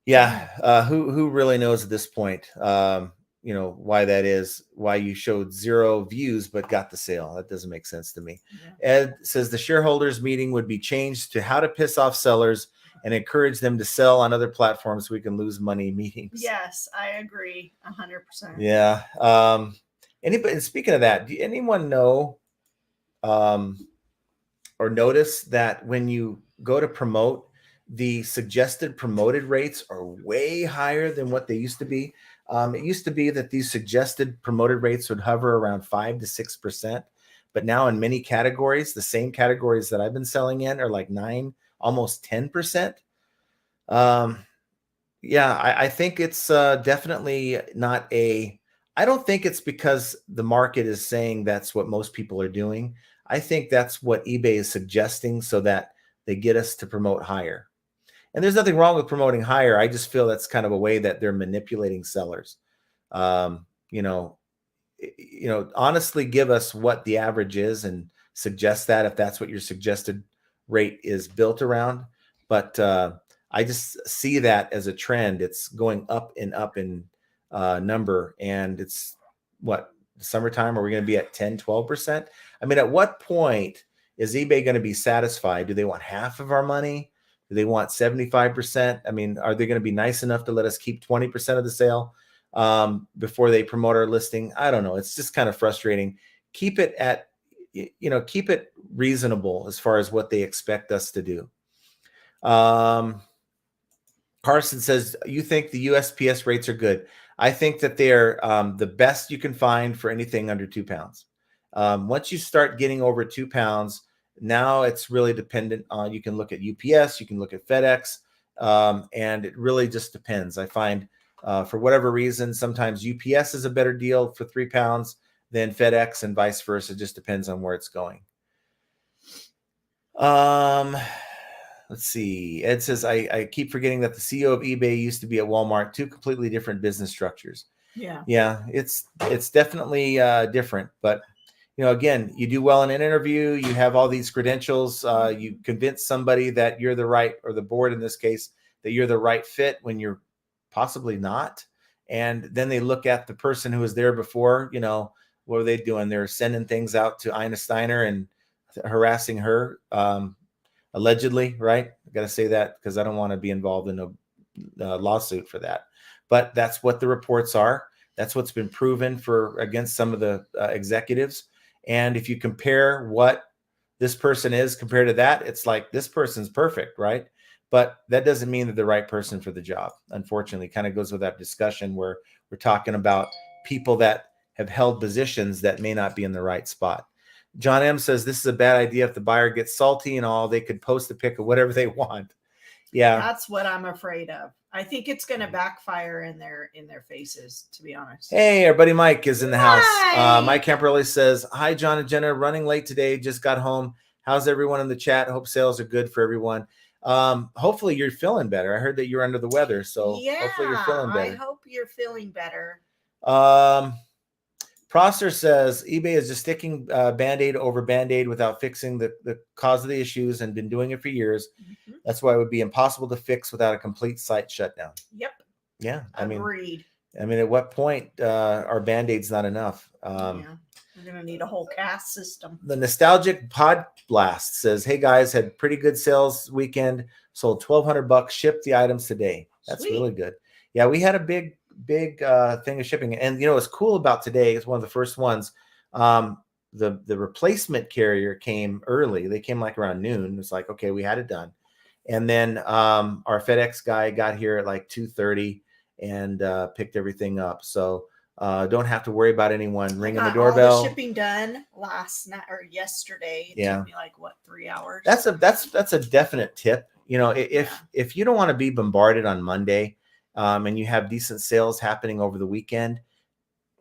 [SPEAKER 1] Yeah, who really knows at this point? Why that is, why you showed 0 views but got the sale. That doesn't make sense to me. Yeah. Ed says the shareholders meeting would be changed to how to piss off sellers and encourage them to sell on other platforms so we can lose money meetings.
[SPEAKER 2] Yes, I agree 100%.
[SPEAKER 1] Yeah. Anybody, speaking of that, do anyone know or notice that when you go to promote, the suggested promoted rates are way higher than what they used to be? It used to be that these suggested promoted rates would hover around 5 to 6%. But now in many categories, the same categories that I've been selling in are like 9, almost 10%. I think it's definitely not I don't think it's because the market is saying that's what most people are doing. I think that's what eBay is suggesting so that they get us to promote higher. And there's nothing wrong with promoting higher. I just feel that's kind of a way that they're manipulating sellers. Honestly, give us what the average is and suggest that if that's what your suggested rate is built around. But I just see that as a trend. It's going up and up in number. And it's summertime? Are we going to be at 10, 12%? I mean, at what point is eBay going to be satisfied? Do they want half of our money? Do they want 75%? I mean, are they going to be nice enough to let us keep 20% of the sale before they promote our listing? I don't know. It's just kind of frustrating. Keep it reasonable as far as what they expect us to do. Carson says, you think the USPS rates are good? I think that they're the best you can find for anything under 2 pounds. Once you start getting over 2 pounds, now it's really dependent on, you can look at UPS, you can look at FedEx, and it really just depends. I find for whatever reason, sometimes UPS is a better deal for 3 pounds than FedEx and vice versa. It just depends on where it's going. Let's see. Ed says, I keep forgetting that the CEO of eBay used to be at Walmart. 2 completely different business structures. Yeah, it's definitely different, but again, you do well in an interview, you have all these credentials, you convince somebody that you're the right, or the board in this case, that you're the right fit when you're possibly not. And then they look at the person who was there before, what are they doing? They're sending things out to Ina Steiner and harassing her, allegedly, right? I got to say that because I don't want to be involved in a lawsuit for that. But that's what the reports are. That's what's been proven against some of the executives. And if you compare what this person is compared to that, it's like this person's perfect, right? but that doesn't mean they're the right person for the job. Unfortunately, kind of goes with that discussion where we're talking about people that have held positions that may not be in the right spot. John M says this is a bad idea. If the buyer gets salty and all, they could post a pic of whatever they want. Yeah,
[SPEAKER 2] that's what I'm afraid of. I think it's going to backfire in their faces, to be honest.
[SPEAKER 1] Hey, our buddy Mike is in the house. Mike Camperelli says, "Hi, John and Jenna. Running late today. Just got home. How's everyone in the chat? Hope sales are good for everyone. Hopefully you're feeling better. I heard that you're under the weather, so
[SPEAKER 2] yeah,
[SPEAKER 1] hopefully you're feeling better.
[SPEAKER 2] I hope you're feeling better."
[SPEAKER 1] Prosser says eBay is just sticking Band-Aid over Band-Aid without fixing the cause of the issues and been doing it for years. Mm-hmm. That's why it would be impossible to fix without a complete site shutdown.
[SPEAKER 2] Yep.
[SPEAKER 1] Yeah.
[SPEAKER 2] Agreed.
[SPEAKER 1] I mean, at what point are Band-Aids not enough?
[SPEAKER 2] Yeah. We're going to need a whole cast system.
[SPEAKER 1] The Nostalgic Pod Blast says, "Hey guys, had pretty good sales weekend. Sold $1,200. Shipped the items today. That's Sweet. Really good. Yeah, we had a big thing of shipping. And what's cool about today is one of the first ones. The replacement carrier came early. They came like around noon. It's like, okay, we had it done. And then our FedEx guy got here at like 2:30 and picked everything up. So don't have to worry about anyone ringing the doorbell.
[SPEAKER 2] All the shipping done last night or yesterday. It took me like 3 hours.
[SPEAKER 1] That's a definite tip. If you don't want to be bombarded on Monday, and you have decent sales happening over the weekend,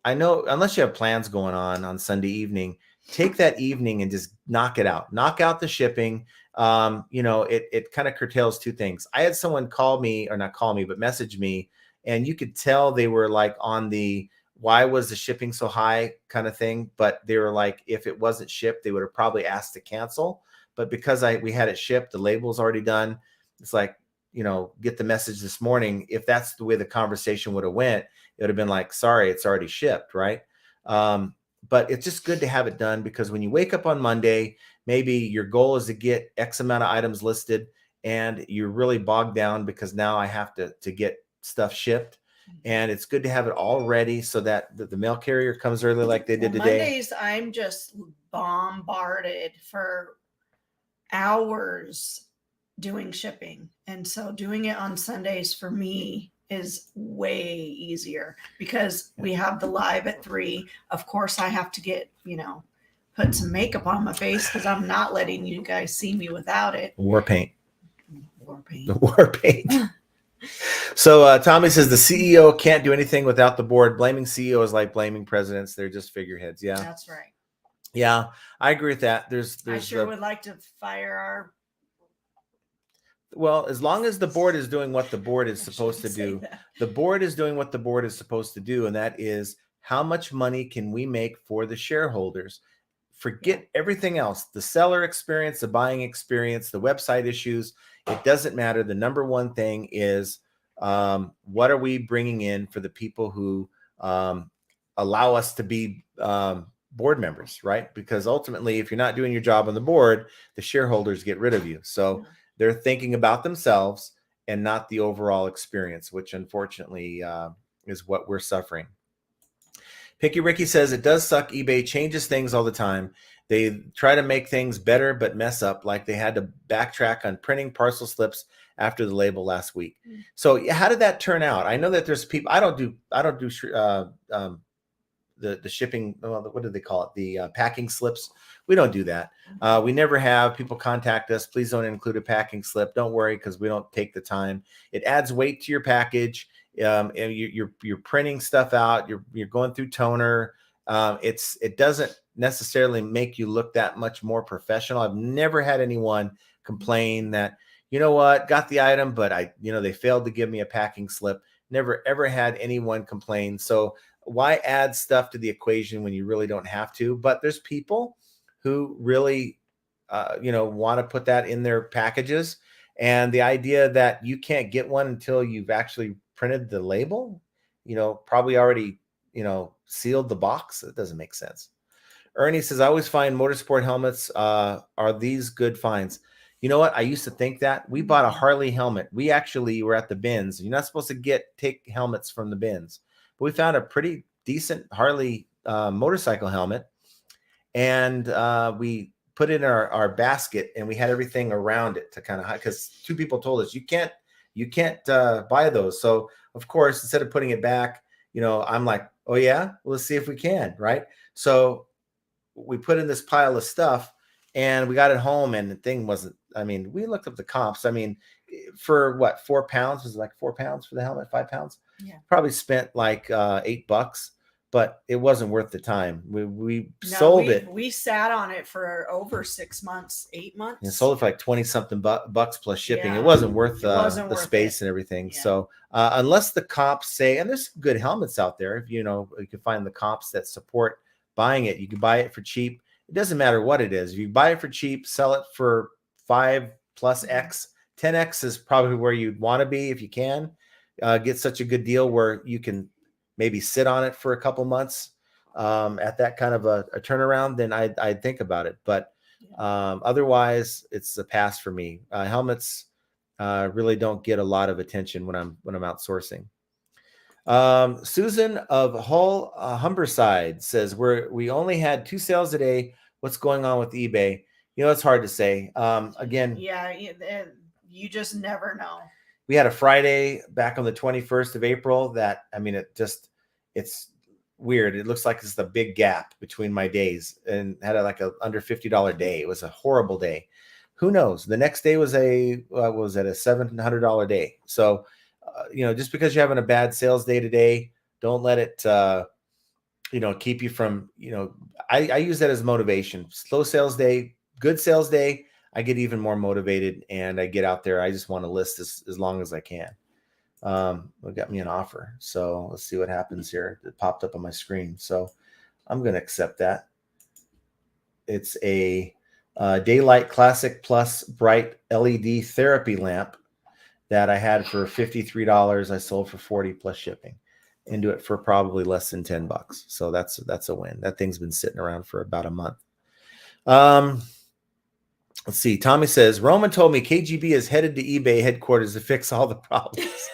[SPEAKER 1] I know unless you have plans going on Sunday evening, take that evening and just knock it out. Knock out the shipping. It kind of curtails two things. I had someone call me, or not call me, but message me, and you could tell they were like on the why was the shipping so high kind of thing. But they were like, if it wasn't shipped, they would have probably asked to cancel. But because we had it shipped, the label's already done. It's like, get the message this morning. If that's the way the conversation would have went, it would have been like, sorry, it's already shipped, right? But it's just good to have it done, because when you wake up on Monday, maybe your goal is to get X amount of items listed and you're really bogged down because now I have to get stuff shipped. And it's good to have it all ready so that the mail carrier comes early like they did today.
[SPEAKER 2] Mondays, I'm just bombarded for hours doing shipping. And so doing it on Sundays for me is way easier because we have the live at 3. Of course, I have to get, put some makeup on my face because I'm not letting you guys see me without it.
[SPEAKER 1] War paint. So Tommy says the CEO can't do anything without the board. Blaming CEO is like blaming presidents. They're just figureheads. Yeah,
[SPEAKER 2] that's right.
[SPEAKER 1] Yeah, I agree with that.
[SPEAKER 2] I sure would like to fire our.
[SPEAKER 1] Well, as long as the board is doing what the board is supposed to do, the board is doing what the board is supposed to do, and that is how much money can we make for the shareholders. Forget everything else, the seller experience, the buying experience, the website issues. It doesn't matter. The number one thing is what are we bringing in for the people who allow us to be board members, right? Because ultimately, if you're not doing your job on the board, the shareholders get rid of you. So they're thinking about themselves and not the overall experience, which unfortunately is what we're suffering. Picky Ricky says it does suck. eBay changes things all the time. They try to make things better, but mess up, like they had to backtrack on printing parcel slips after the label last week. So how did that turn out? I know that there's people, I don't do the shipping, what do they call it? The packing slips. We don't do that. We never have. People contact us. Please don't include a packing slip. Don't worry, because we don't take the time. It adds weight to your package. And you're printing stuff out. You're going through toner. It doesn't necessarily make you look that much more professional. I've never had anyone complain that, got the item, but they failed to give me a packing slip. Never ever had anyone complain. So why add stuff to the equation when you really don't have to? But there's people who really, want to put that in their packages. And the idea that you can't get one until you've actually printed the label, probably already, sealed the box. It doesn't make sense. Ernie says, I always find motorsport helmets. Are these good finds? You know what? I used to think that. We bought a Harley helmet. We actually were at the bins. You're not supposed to take helmets from the bins. But we found a pretty decent Harley motorcycle helmet. And we put it in our basket, and we had everything around it to kind of hide, because 2 people told us you can't buy those. So of course, instead of putting it back, I'm like, oh yeah, well, let's see if we can, right? So we put in this pile of stuff, and we got it home, and the thing wasn't, we looked up the comps. For what, 4 pounds? Was it like 4 pounds for the helmet? 5 pounds?
[SPEAKER 2] Yeah.
[SPEAKER 1] Probably spent like $8, but it wasn't worth the time. We sold it.
[SPEAKER 2] We sat on it for over 6 months, 8 months.
[SPEAKER 1] And sold it for like 20 something bucks plus shipping. It wasn't worth the space and everything. Yeah. So unless the comps say, and there's some good helmets out there, if you can find the comps that support buying it, you can buy it for cheap. It doesn't matter what it is. If you buy it for cheap, sell it for 5 plus X. 10X is probably where you'd want to be if you can get such a good deal where you can maybe sit on it for a couple months at that kind of a turnaround. Then I'd think about it. But otherwise, it's a pass for me. Helmets really don't get a lot of attention when I'm outsourcing. Susan of Hull Humberside says we only had 2 sales a day. What's going on with eBay? It's hard to say. Again,
[SPEAKER 2] you just never know.
[SPEAKER 1] We had a Friday back on the 21st of April that, it's weird. It looks like it's a big gap between my days, and had like a under $50 day. It was a horrible day. Who knows? The next day was a $700 day. So, just because you're having a bad sales day today, don't let it, keep you from, I use that as motivation. Slow sales day, good sales day, I get even more motivated, and I get out there. I just want to list as long as I can. It got me an offer. So let's see what happens here. It popped up on my screen. So I'm going to accept that. It's a Daylight Classic Plus Bright LED therapy lamp that I had for $53. I sold for $40 plus shipping. Into it for probably less than $10. So that's a win. That thing's been sitting around for about a month. Let's see. Tommy says, Roman told me KGB is headed to eBay headquarters to fix all the problems.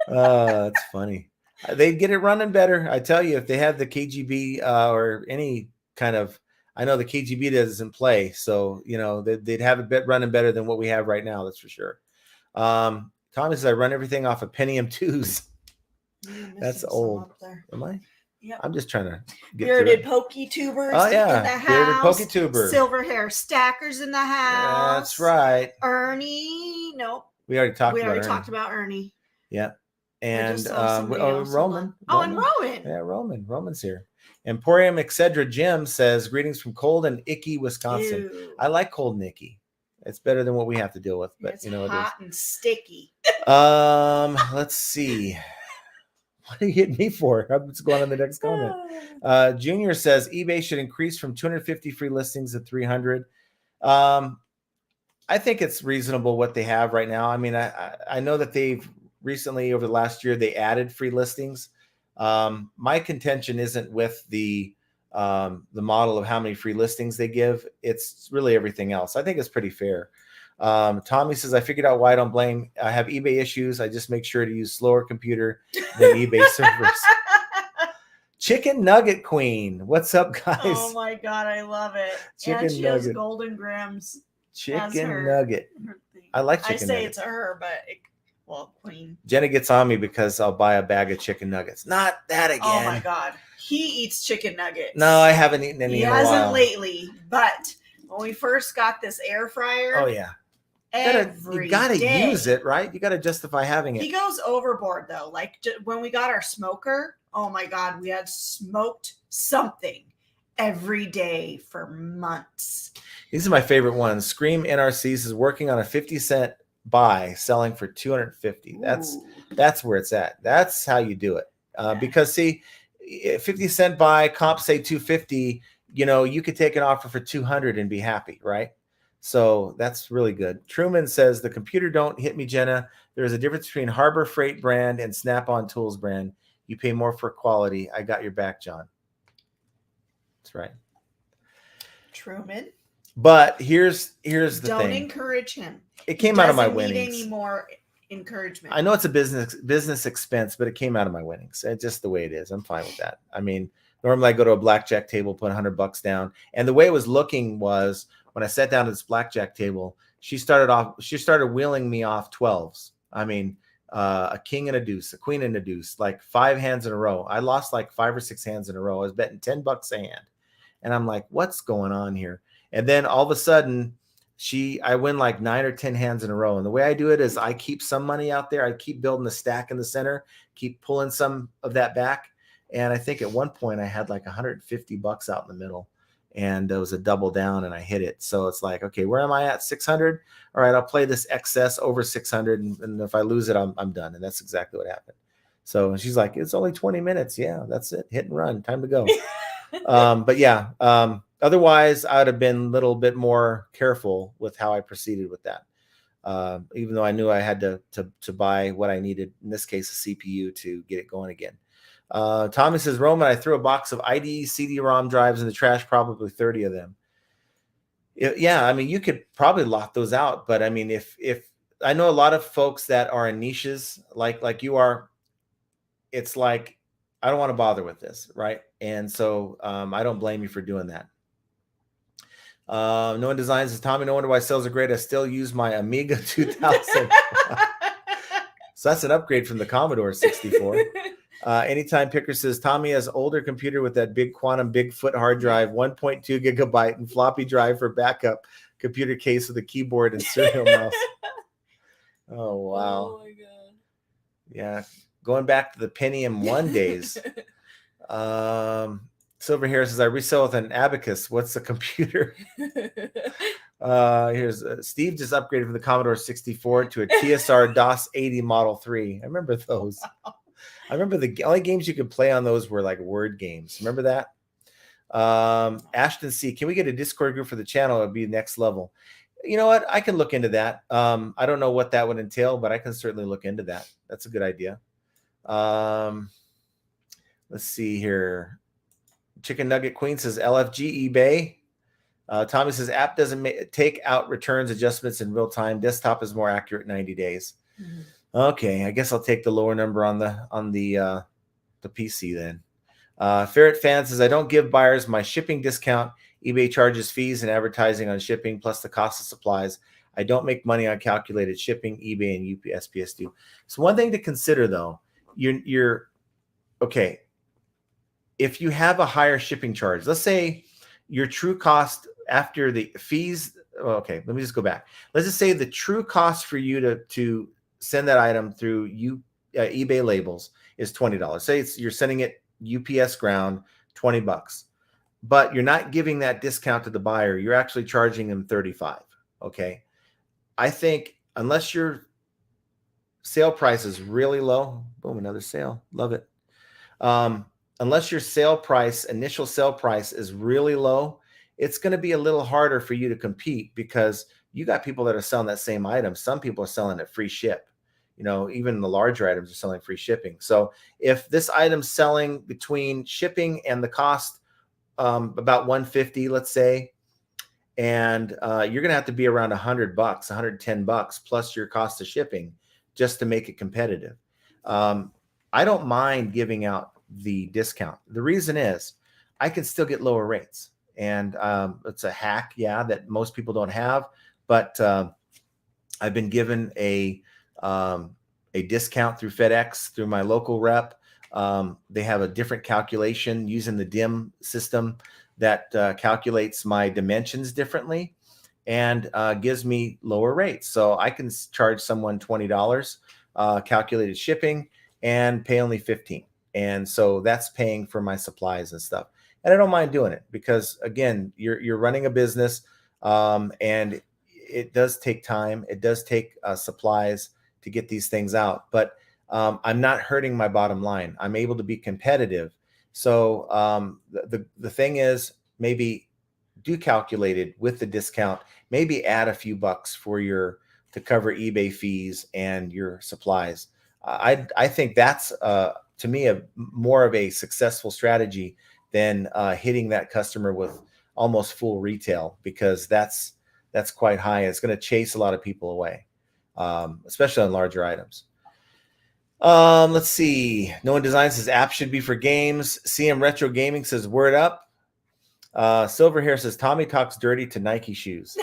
[SPEAKER 1] That's funny. They'd get it running better. I tell you, if they have the KGB or any kind of, I know the KGB doesn't play. So, they'd have a bit running better than what we have right now. That's for sure. Tommy says, I run everything off of Pentium 2s. That's old. Am I?
[SPEAKER 2] Yep.
[SPEAKER 1] I'm just trying to get
[SPEAKER 2] bearded pokey tubers in the house.
[SPEAKER 1] Bearded pokey tuber.
[SPEAKER 2] Silver hair stackers in the house.
[SPEAKER 1] That's right.
[SPEAKER 2] Ernie. Nope.
[SPEAKER 1] We already talked
[SPEAKER 2] about Ernie.
[SPEAKER 1] Yeah. And
[SPEAKER 2] Roman. Oh, and Roman.
[SPEAKER 1] Yeah, Roman's here. Emporium Excedra Jim says, greetings from cold and icky Wisconsin. Ew. I like cold and icky. It's better than what we have to deal with, but
[SPEAKER 2] it's hot and sticky.
[SPEAKER 1] Let's see. What are you hitting me for? What's going on in the next comment? Junior says eBay should increase from 250 free listings to 300. I think it's reasonable what they have right now. I know that they've recently, over the last year, they added free listings. My contention isn't with the model of how many free listings they give. It's really everything else. I think it's pretty fair. Tommy says, I figured out why I don't blame. I have eBay issues. I just make sure to use slower computer than eBay servers. Chicken Nugget Queen. What's up, guys?
[SPEAKER 2] Oh my God, I love it.
[SPEAKER 1] Chicken
[SPEAKER 2] she
[SPEAKER 1] Nugget.
[SPEAKER 2] has Golden Grams.
[SPEAKER 1] Chicken Nugget. I like chicken
[SPEAKER 2] Nugget.
[SPEAKER 1] Nuggets.
[SPEAKER 2] It's her, but Queen.
[SPEAKER 1] Jenna gets on me because I'll buy a bag of chicken nuggets. Not that again.
[SPEAKER 2] Oh my God. He eats chicken nuggets.
[SPEAKER 1] No, I haven't eaten any in a while.
[SPEAKER 2] He hasn't lately, but when we first got this air fryer.
[SPEAKER 1] Oh yeah. You gotta use it, right? You gotta justify having it.
[SPEAKER 2] He goes overboard though. Like when we got our smoker, oh my God, we had smoked something every day for months.
[SPEAKER 1] These are my favorite ones. Scream NRCs is working on a 50-cent buy, selling for 250. That's where it's at. That's how you do it. Because see, 50-cent buy, comp say 250. You could take an offer for 200 and be happy, right? So that's really good. Truman says, the computer don't hit me, Jenna. There's a difference between Harbor Freight brand and Snap-on Tools brand. You pay more for quality. I got your back, John. That's right.
[SPEAKER 2] Truman.
[SPEAKER 1] But here's the thing.
[SPEAKER 2] Don't encourage him.
[SPEAKER 1] It came out of my winnings.
[SPEAKER 2] Doesn't need any more encouragement.
[SPEAKER 1] I know it's a business expense, but it came out of my winnings. It's just the way it is. I'm fine with that. Normally I go to a blackjack table, put $100 down. And the way it was looking was when I sat down at this blackjack table, she started wheeling me off 12s. I mean, a king and a deuce, a queen and a deuce, like 5 hands in a row. I lost like 5 or 6 hands in a row. I was betting $10 a hand. And I'm like, what's going on here? And then all of a sudden, I win like 9 or 10 hands in a row. And the way I do it is I keep some money out there. I keep building a stack in the center, keep pulling some of that back. And I think at one point I had like $150 out in the middle, and it was a double down and I hit it. So it's like, okay, where am I at? 600. All right, I'll play this excess over 600. And if I lose it, I'm done. And that's exactly what happened. So she's like, it's only 20 minutes. Yeah, that's it. Hit and run. Time to go. But yeah, otherwise I would have been a little bit more careful with how I proceeded with that. Even though I knew I had to buy what I needed, in this case, a CPU to get it going again. Tommy says, Roman, I threw a box of IDE CD-ROM drives in the trash, probably 30 of them. Yeah, I mean, you could probably lock those out. But I mean, if I know a lot of folks that are in niches like you are, it's like, I don't want to bother with this, right? And so I don't blame you for doing that. No one designs says, Tommy, no wonder why sales are great. I still use my Amiga 2000. So that's an upgrade from the Commodore 64. Anytime Picker says, Tommy has older computer with that big quantum Bigfoot hard drive, 1.2 gigabyte and floppy drive for backup, computer case with a keyboard and serial mouse. Oh, wow.
[SPEAKER 2] Oh, my God.
[SPEAKER 1] Yeah. Going back to the Pentium 1 days. Silver Hair says, I resell with an Abacus. What's the computer? Here's Steve just upgraded from the Commodore 64 to a TSR DOS 80 Model 3. I remember those. I remember the only games you could play on those were like word games. Remember that? Ashton C, can we get a Discord group for the channel? It would be next level. You know what? I can look into that. I don't know what that would entail, but I can certainly look into that. That's a good idea. Let's see here. Chicken Nugget Queen says LFG eBay. Tommy says app doesn't take out returns adjustments in real time. Desktop is more accurate 90 days. Mm-hmm. Okay, I guess I'll take the lower number on the PC then. Ferret Fan says I don't give buyers my shipping discount. eBay charges fees and advertising on shipping plus the cost of supplies. I don't make money on calculated shipping. eBay and USPS do. So one thing to consider though, you're okay. If you have a higher shipping charge, let's say your true cost after the fees. Okay, let me just go back. Let's just say the true cost for you to send that item through eBay labels is $20. Say you're sending it UPS ground, $20, but you're not giving that discount to the buyer. You're actually charging them $35. Okay, I think unless your sale price is really low, boom, another sale, love it. Unless your initial sale price is really low, it's going to be a little harder for you to compete because you got people that are selling that same item. Some people are selling it free ship. You know, even the larger items are selling free shipping. So if this item's selling between shipping and the cost about $150, let's say, and you're going to have to be around $100, $110 plus your cost of shipping just to make it competitive. I don't mind giving out the discount. The reason is I can still get lower rates, and it's a hack, yeah, that most people don't have. But I've been given a discount through FedEx through my local rep. They have a different calculation using the DIM system that calculates my dimensions differently and gives me lower rates. So I can charge someone $20 calculated shipping and pay only $15. And so that's paying for my supplies and stuff. And I don't mind doing it because, again, you're running a business, and it does take time. It does take supplies to get these things out. But I'm not hurting my bottom line. I'm able to be competitive. So the thing is, maybe do calculate it with the discount. Maybe add a few bucks to cover eBay fees and your supplies. I think that's to me more of a successful strategy than hitting that customer with almost full retail, because that's quite high. It's going to chase a lot of people away, especially on larger items. Let's see. No One Design says app should be for games. CM Retro Gaming says word up. Silver Hair says Tommy talks dirty to Nike shoes.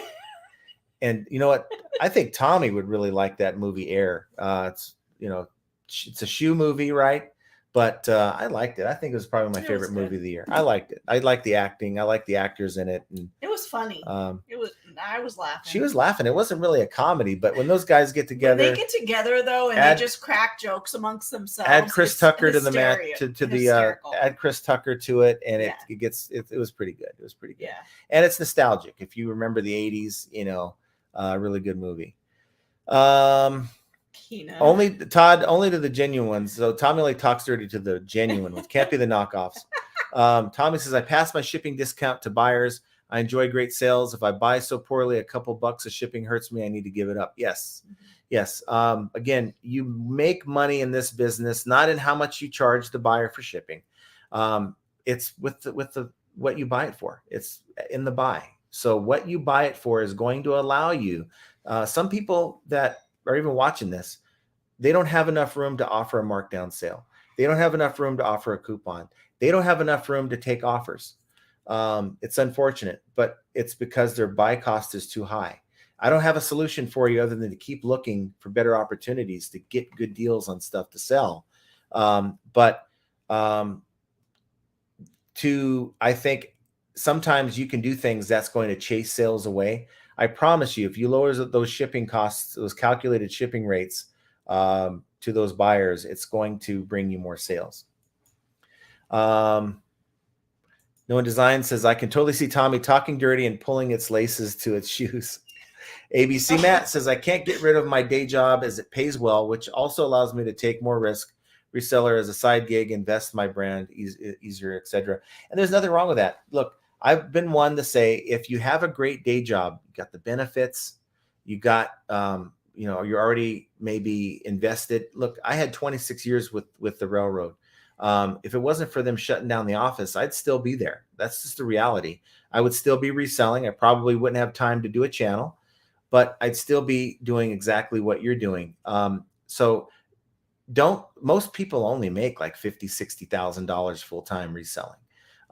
[SPEAKER 1] And you know what? I think Tommy would really like that movie Air. It's it's a shoe movie, right? But I liked it. I think it was probably my favorite movie of the year. I liked it. I liked the acting. I liked the actors in it. And
[SPEAKER 2] it was funny. I was laughing.
[SPEAKER 1] She was laughing. It wasn't really a comedy, but when those guys get together,
[SPEAKER 2] they get together though, and they just crack jokes amongst themselves.
[SPEAKER 1] Add Chris Tucker to the match add Chris Tucker to it, and it was pretty good. It was pretty good.
[SPEAKER 2] Yeah.
[SPEAKER 1] And it's nostalgic. If you remember the 80s, really good movie. Only to the genuine ones. So Tommy only talks dirty to the genuine ones. Can't be the knockoffs. Tommy says, I passed my shipping discount to buyers. I enjoy great sales. If I buy so poorly, a couple bucks of shipping hurts me. I need to give it up. Yes. Mm-hmm. Yes. Again, you make money in this business, not in how much you charge the buyer for shipping. It's with what you buy it for. It's in the buy. So what you buy it for is going to allow you. Some people that are even watching this, they don't have enough room to offer a markdown sale. They don't have enough room to offer a coupon. They don't have enough room to take offers. It's unfortunate, but it's because their buy cost is too high. I don't have a solution for you other than to keep looking for better opportunities to get good deals on stuff to sell. I think sometimes you can do things that's going to chase sales away. I promise you, if you lower those shipping costs, those calculated shipping rates to those buyers, it's going to bring you more sales. No One Design says, I can totally see Tommy talking dirty and pulling its laces to its shoes. ABC Matt says, I can't get rid of my day job as it pays well, which also allows me to take more risk, reseller as a side gig, invest my brand easier, etc. And there's nothing wrong with that. Look, I've been one to say, if you have a great day job, you got the benefits, you got, you're already maybe invested. Look, I had 26 years with the railroad. If it wasn't for them shutting down the office, I'd still be there. That's just the reality. I would still be reselling. I probably wouldn't have time to do a channel, but I'd still be doing exactly what you're doing. So most people only make like $50,000, $60,000 full-time reselling.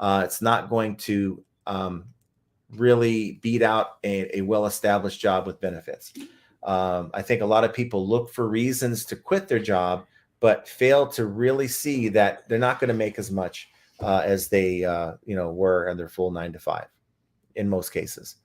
[SPEAKER 1] It's not going to really beat out a well-established job with benefits. I think a lot of people look for reasons to quit their job, but fail to really see that they're not going to make as much as they were in their full 9 to 5 in most cases.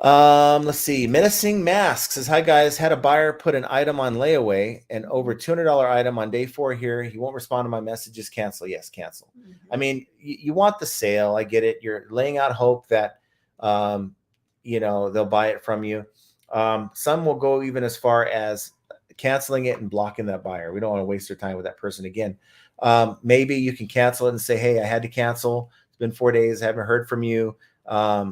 [SPEAKER 1] Let's see. Menacing Mask says, hi guys, had a buyer put an item on layaway, an over $200 item on day 4 here. He won't respond to my messages. Cancel. Yes, cancel. Mm-hmm. I mean, you want the sale. I get it. You're laying out hope that, they'll buy it from you. Some will go even as far as canceling it and blocking that buyer. We don't want to waste our time with that person again. Maybe you can cancel it and say, hey, I had to cancel. It's been 4 days. I haven't heard from you.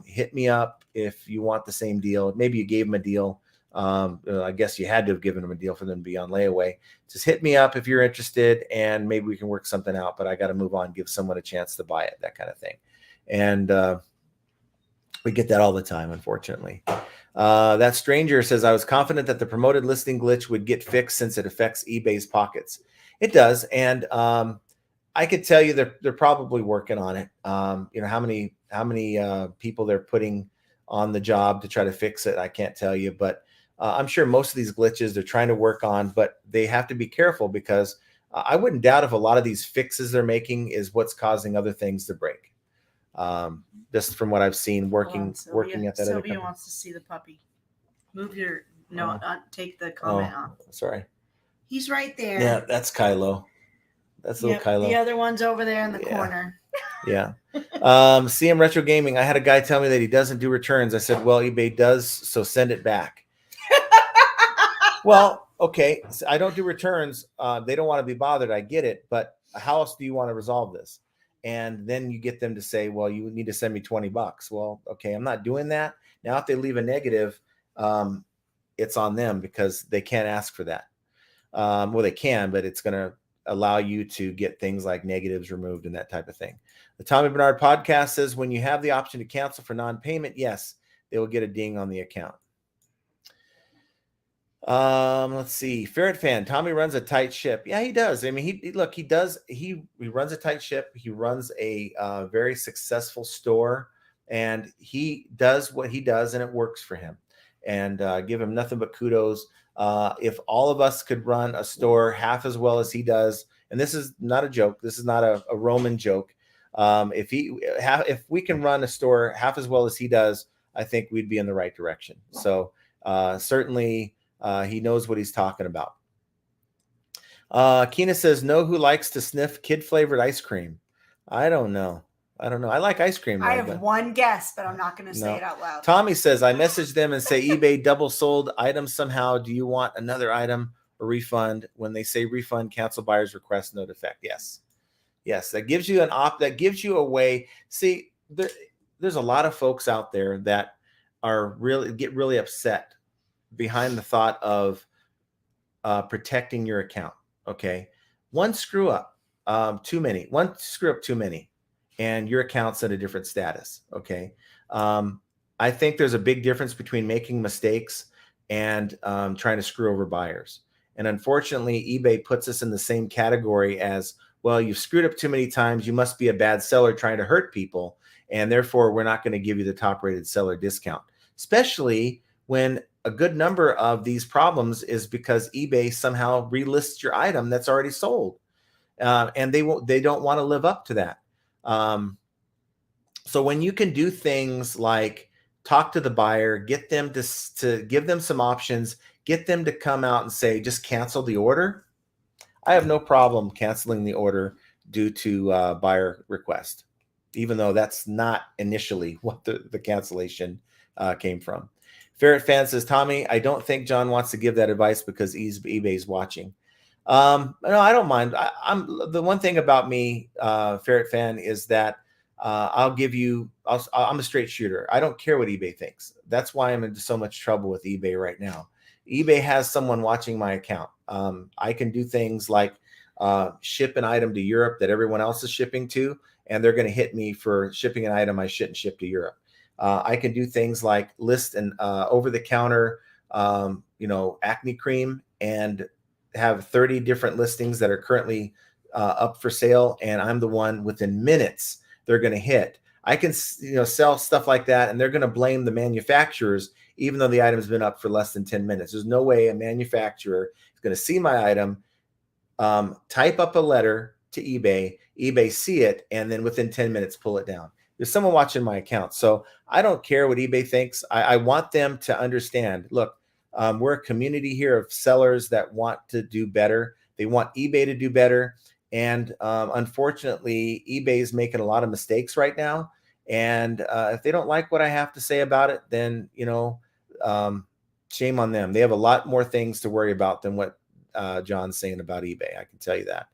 [SPEAKER 1] Hit me up if you want the same deal. Maybe you gave them a deal. I guess you had to have given them a deal for them to be on layaway. Just hit me up if you're interested, and maybe we can work something out, but I got to move on, give someone a chance to buy it, that kind of thing. And we get that all the time, unfortunately. That stranger says, I was confident that the promoted listing glitch would get fixed since it affects eBay's pockets. It does. And I could tell you they're probably working on it. How many people they're putting on the job to try to fix it, I can't tell you, but I'm sure most of these glitches they're trying to work on, but they have to be careful because I wouldn't doubt if a lot of these fixes they're making is what's causing other things to break. Just from what I've seen working at that other company.
[SPEAKER 2] Sylvia wants to see the puppy. Move your take the comment off.
[SPEAKER 1] Sorry.
[SPEAKER 2] He's right there.
[SPEAKER 1] Yeah, that's Kylo. That's little Kylo.
[SPEAKER 2] The other one's over there in the corner.
[SPEAKER 1] Yeah. CM Retro Gaming. I had a guy tell me that he doesn't do returns. I said, well, eBay does, so send it back. Well, okay. So I don't do returns. They don't want to be bothered. I get it. But how else do you want to resolve this? And then you get them to say, well, you need to send me $20. Well, okay, I'm not doing that. Now, if they leave a negative, it's on them because they can't ask for that. Well, they can, but it's going to allow you to get things like negatives removed and that type of thing. The Tommy Bernard podcast says, when you have the option to cancel for non-payment, yes, they will get a ding on the account. Let's see. Ferret fan. Tommy runs a tight ship. Yeah, he does. I mean, he runs a tight ship. He runs a very successful store, and he does what he does, and it works for him. And give him nothing but kudos. If all of us could run a store half as well as he does, and this is not a joke. This is not a Roman joke. If we can run a store half as well as he does, I think we'd be in the right direction. So certainly. He knows what he's talking about. Keena says, know who likes to sniff kid-flavored ice cream? I don't know. I like ice cream.
[SPEAKER 3] I have one guess, but I'm not going to say it out loud.
[SPEAKER 1] Tommy says, I messaged them and say eBay double sold items somehow. Do you want another item or refund? When they say refund, cancel buyer's request, no defect. Yes. That gives you that gives you a way. See, there's a lot of folks out there that get really upset behind the thought of protecting your account. Okay. One screw up too many, and your account's at a different status. Okay. I think there's a big difference between making mistakes and trying to screw over buyers. And unfortunately, eBay puts us in the same category as, well, you've screwed up too many times. You must be a bad seller trying to hurt people. And therefore, we're not going to give you the top rated seller discount, especially when a good number of these problems is because eBay somehow relists your item that's already sold, and they don't want to live up to that. So when you can do things like talk to the buyer, get them to give them some options, get them to come out and say, just cancel the order. I have no problem canceling the order due to buyer request, even though that's not initially what the cancellation came from. Ferret fan says, Tommy, I don't think John wants to give that advice because eBay's watching. No, I don't mind. I'm the one thing about me, Ferret fan, is that I'm a straight shooter. I don't care what eBay thinks. That's why I'm in so much trouble with eBay right now. eBay has someone watching my account. I can do things like ship an item to Europe that everyone else is shipping to, and they're going to hit me for shipping an item I shouldn't ship to Europe. I can do things like list an over-the-counter, acne cream and have 30 different listings that are currently up for sale, and I'm the one within minutes they're going to hit. I can, sell stuff like that, and they're going to blame the manufacturers, even though the item's been up for less than 10 minutes. There's no way a manufacturer is going to see my item, type up a letter to eBay see it, and then within 10 minutes pull it down. There's someone watching my account. So I don't care what eBay thinks. I want them to understand, look, we're a community here of sellers that want to do better. They want eBay to do better. And unfortunately, eBay is making a lot of mistakes right now. And if they don't like what I have to say about it, then, shame on them. They have a lot more things to worry about than what John's saying about eBay. I can tell you that.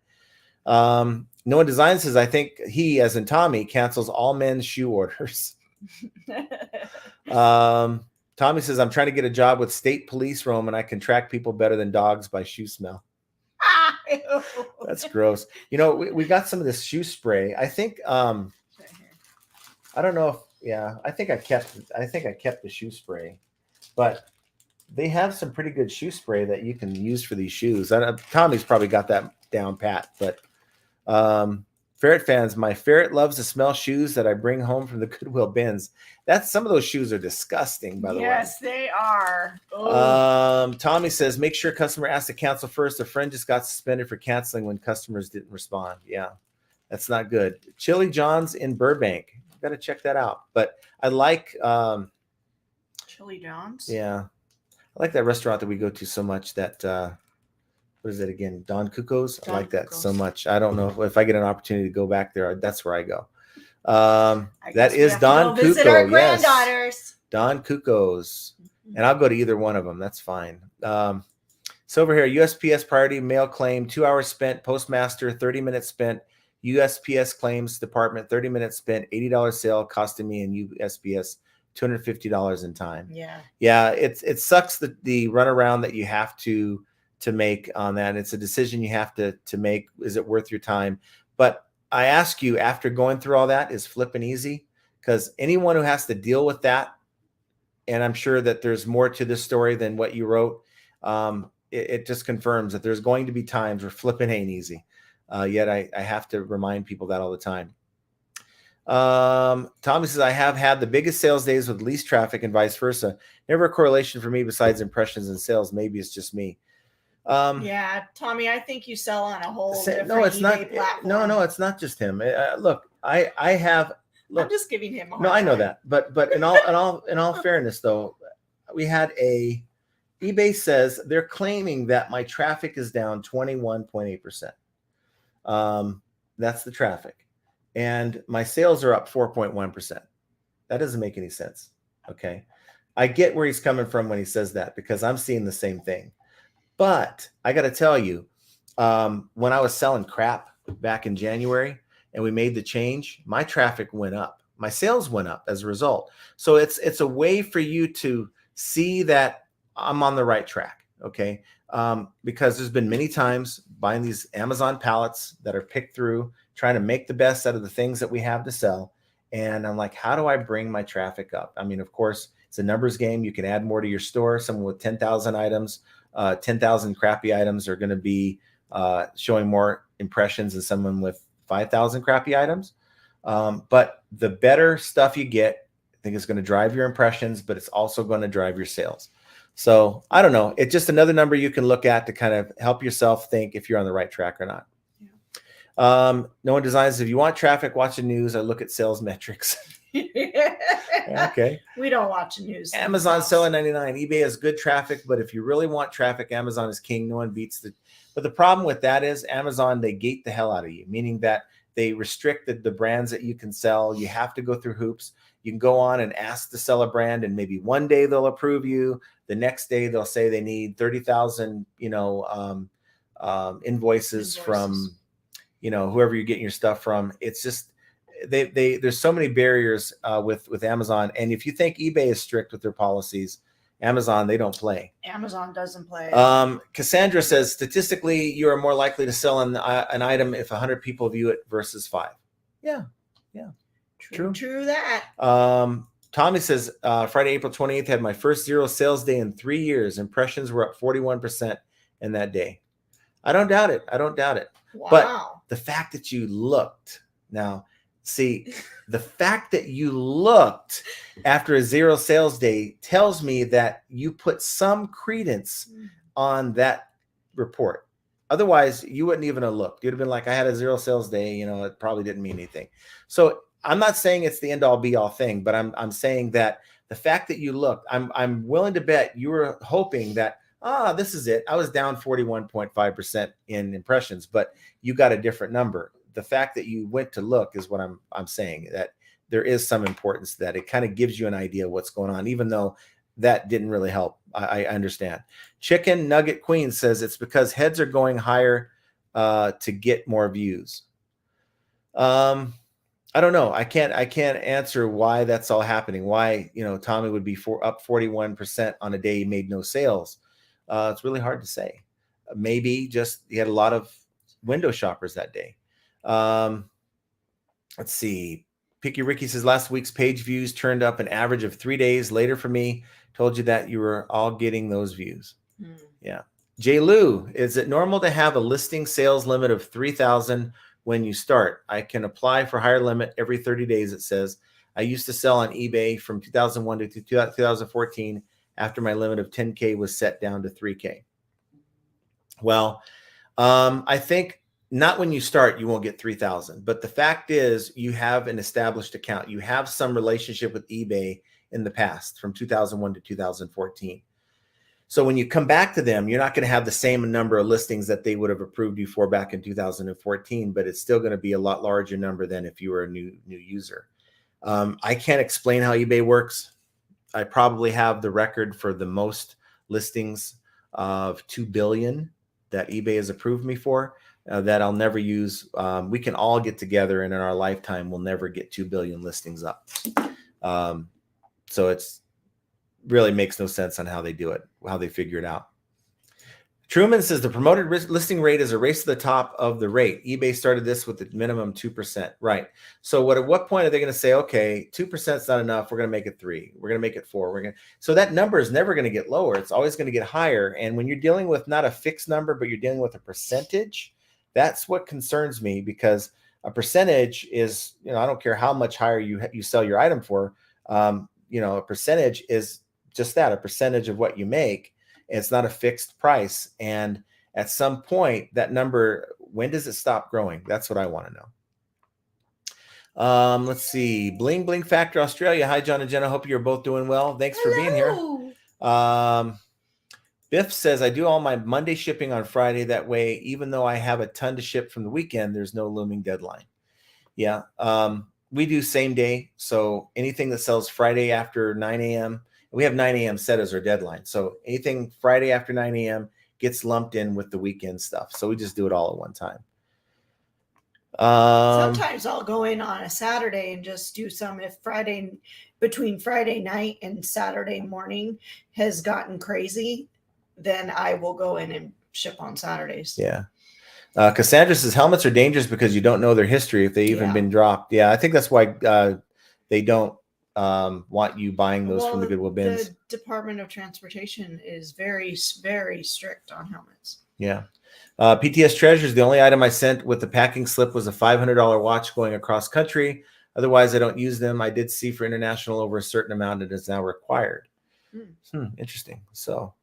[SPEAKER 1] Noah Design says, I think he, as in Tommy, cancels all men's shoe orders. Tommy says, I'm trying to get a job with state police, Rome, and I can track people better than dogs by shoe smell. That's gross. We got some of this shoe spray. I think, I don't know if, I think I kept the shoe spray, but they have some pretty good shoe spray that you can use for these shoes. Tommy's probably got that down pat, but Ferret fans, my ferret loves to smell shoes that I bring home from the Goodwill bins. Some of those shoes are disgusting, by the way.
[SPEAKER 3] Yes, they are.
[SPEAKER 1] Tommy says, make sure customer asks to cancel first. A friend just got suspended for canceling when customers didn't respond. Yeah, that's not good. Chili John's in Burbank. Got to check that out. But I like
[SPEAKER 2] Chili John's.
[SPEAKER 1] Yeah, I like that restaurant that we go to so much that what is it again? Don Cuco's. I like that so much. I don't know if I get an opportunity to go back there, that's where I go. That is Don Cuco.
[SPEAKER 3] Visit our granddaughters.
[SPEAKER 1] Yes. Don Cuco's. And I'll go to either one of them. That's fine. So over here, USPS priority mail claim, 2 hours spent, postmaster, 30 minutes spent, USPS claims department, 30 minutes spent, $80 sale costing me in USPS $250 in time. Yeah. It sucks the runaround that you have to make on that. It's a decision you have to make. Is it worth your time? But I ask you, after going through all that, is flipping easy? Because anyone who has to deal with that, and I'm sure that there's more to this story than what you wrote, it just confirms that there's going to be times where flipping ain't easy. Yet I have to remind people that all the time. Tommy says, I have had the biggest sales days with least traffic and vice versa. Never a correlation for me besides impressions and sales. Maybe it's just me.
[SPEAKER 2] Yeah, Tommy, I think you sell on a whole different
[SPEAKER 1] eBay
[SPEAKER 2] platform.
[SPEAKER 1] No, it's not just him. Look, I have. Look,
[SPEAKER 2] I'm just giving him a hard
[SPEAKER 1] No, I know
[SPEAKER 2] time.
[SPEAKER 1] that, but in all fairness, though, we had eBay says they're claiming that my traffic is down 21.8%. That's the traffic, and my sales are up 4.1%. That doesn't make any sense. Okay, I get where he's coming from when he says that because I'm seeing the same thing. But I got to tell you, when I was selling crap back in January and we made the change, my traffic went up. My sales went up as a result. So it's a way for you to see that I'm on the right track. Okay. Because there's been many times buying these Amazon pallets that are picked through, trying to make the best out of the things that we have to sell. And I'm like, how do I bring my traffic up? I mean, of course, it's a numbers game. You can add more to your store. Someone with 10,000 items, 10,000 crappy items are going to be showing more impressions than someone with 5,000 crappy items. But the better stuff you get, I think it's going to drive your impressions, but it's also going to drive your sales. So I don't know. It's just another number you can look at to kind of help yourself think if you're on the right track or not. Yeah. No one designs. If you want traffic, watch the news. I look at sales metrics. Okay.
[SPEAKER 2] We don't watch the news.
[SPEAKER 1] Amazon selling 99. eBay has good traffic, but if you really want traffic, Amazon is king. No one beats the. But the problem with that is Amazon, they gate the hell out of you, meaning that they restrict the brands that you can sell. You have to go through hoops. You can go on and ask to sell a brand, and maybe one day they'll approve you. The next day they'll say they need 30,000, invoices from, whoever you're getting your stuff from. It's just there's so many barriers with Amazon. And if you think eBay is strict with their policies, Amazon, they don't play.
[SPEAKER 2] Amazon doesn't play.
[SPEAKER 1] Cassandra says, statistically, you are more likely to sell an item if 100 people view it versus 5. Yeah.
[SPEAKER 2] True that.
[SPEAKER 1] Tommy says, Friday, April 28th, had my first zero sales day in 3 years. Impressions were up 41% in that day. I don't doubt it.
[SPEAKER 2] Wow.
[SPEAKER 1] But the fact that you looked now, see, the fact that you looked after a zero sales day tells me that you put some credence on that report. Otherwise, you wouldn't even have looked. You'd have been like, I had a zero sales day. It probably didn't mean anything. So I'm not saying it's the end all be all thing, but I'm saying that the fact that you looked, I'm willing to bet you were hoping that, this is it. I was down 41.5% in impressions, but you got a different number. The fact that you went to look is what I'm saying, that there is some importance to that. It kind of gives you an idea of what's going on, even though that didn't really help. I understand. Chicken Nugget Queen says it's because heads are going higher to get more views. I don't know. I can't answer why that's all happening. Why, Tommy would be up 41% on a day he made no sales. It's really hard to say. Maybe just he had a lot of window shoppers that day. Let's see. Picky Ricky says last week's page views turned up an average of 3 days later for me. Told you that you were all getting those views. Yeah. J. Lou, is it normal to have a listing sales limit of 3,000 when you start? I can apply for higher limit every 30 days. It says I used to sell on eBay from 2001 to 2014 after my limit of 10K was set down to 3K. Well, I think not when you start, you won't get 3,000. But the fact is you have an established account. You have some relationship with eBay in the past from 2001 to 2014. So when you come back to them, you're not going to have the same number of listings that they would have approved you for back in 2014, but it's still going to be a lot larger number than if you were a new user. I can't explain how eBay works. I probably have the record for the most listings of 2 billion that eBay has approved me for that I'll never use. We can all get together and in our lifetime, we'll never get 2 billion listings up. So it's really makes no sense on how they do it, how they figure it out. Truman says the promoted listing rate is a race to the top of the rate. eBay started this with the minimum 2%. Right. So at what point are they going to say, okay, 2% is not enough. We're going to make it 3. We're going to make it 4. So that number is never going to get lower. It's always going to get higher. And when you're dealing with not a fixed number, but you're dealing with a percentage, that's what concerns me, because a percentage is, I don't care how much higher you sell your item for. A percentage is just that, a percentage of what you make. It's not a fixed price. And at some point, that number, when does it stop growing? That's what I want to know. Let's see. Bling Bling Factor Australia. Hi, John and Jenna. Hope you're both doing well. Thanks for being here. Biff says, I do all my Monday shipping on Friday. That way, even though I have a ton to ship from the weekend, there's no looming deadline. Yeah. We do same day. So anything that sells Friday after 9 a.m., we have 9 a.m. set as our deadline. So anything Friday after 9 a.m. gets lumped in with the weekend stuff. So we just do it all at one time.
[SPEAKER 2] Sometimes I'll go in on a Saturday and just do some. If between Friday night and Saturday morning has gotten crazy, then I will go in and ship on Saturdays.
[SPEAKER 1] Yeah. Cassandra says helmets are dangerous because you don't know their history, if they even been dropped. Yeah, I think that's why they don't want you buying those from the Goodwill bins.
[SPEAKER 2] The Department of Transportation is very, very strict on helmets.
[SPEAKER 1] Yeah. PTS Treasures, the only item I sent with the packing slip was a $500 watch going across country. Otherwise, I don't use them. I did see for international over a certain amount, it is now required. Interesting. So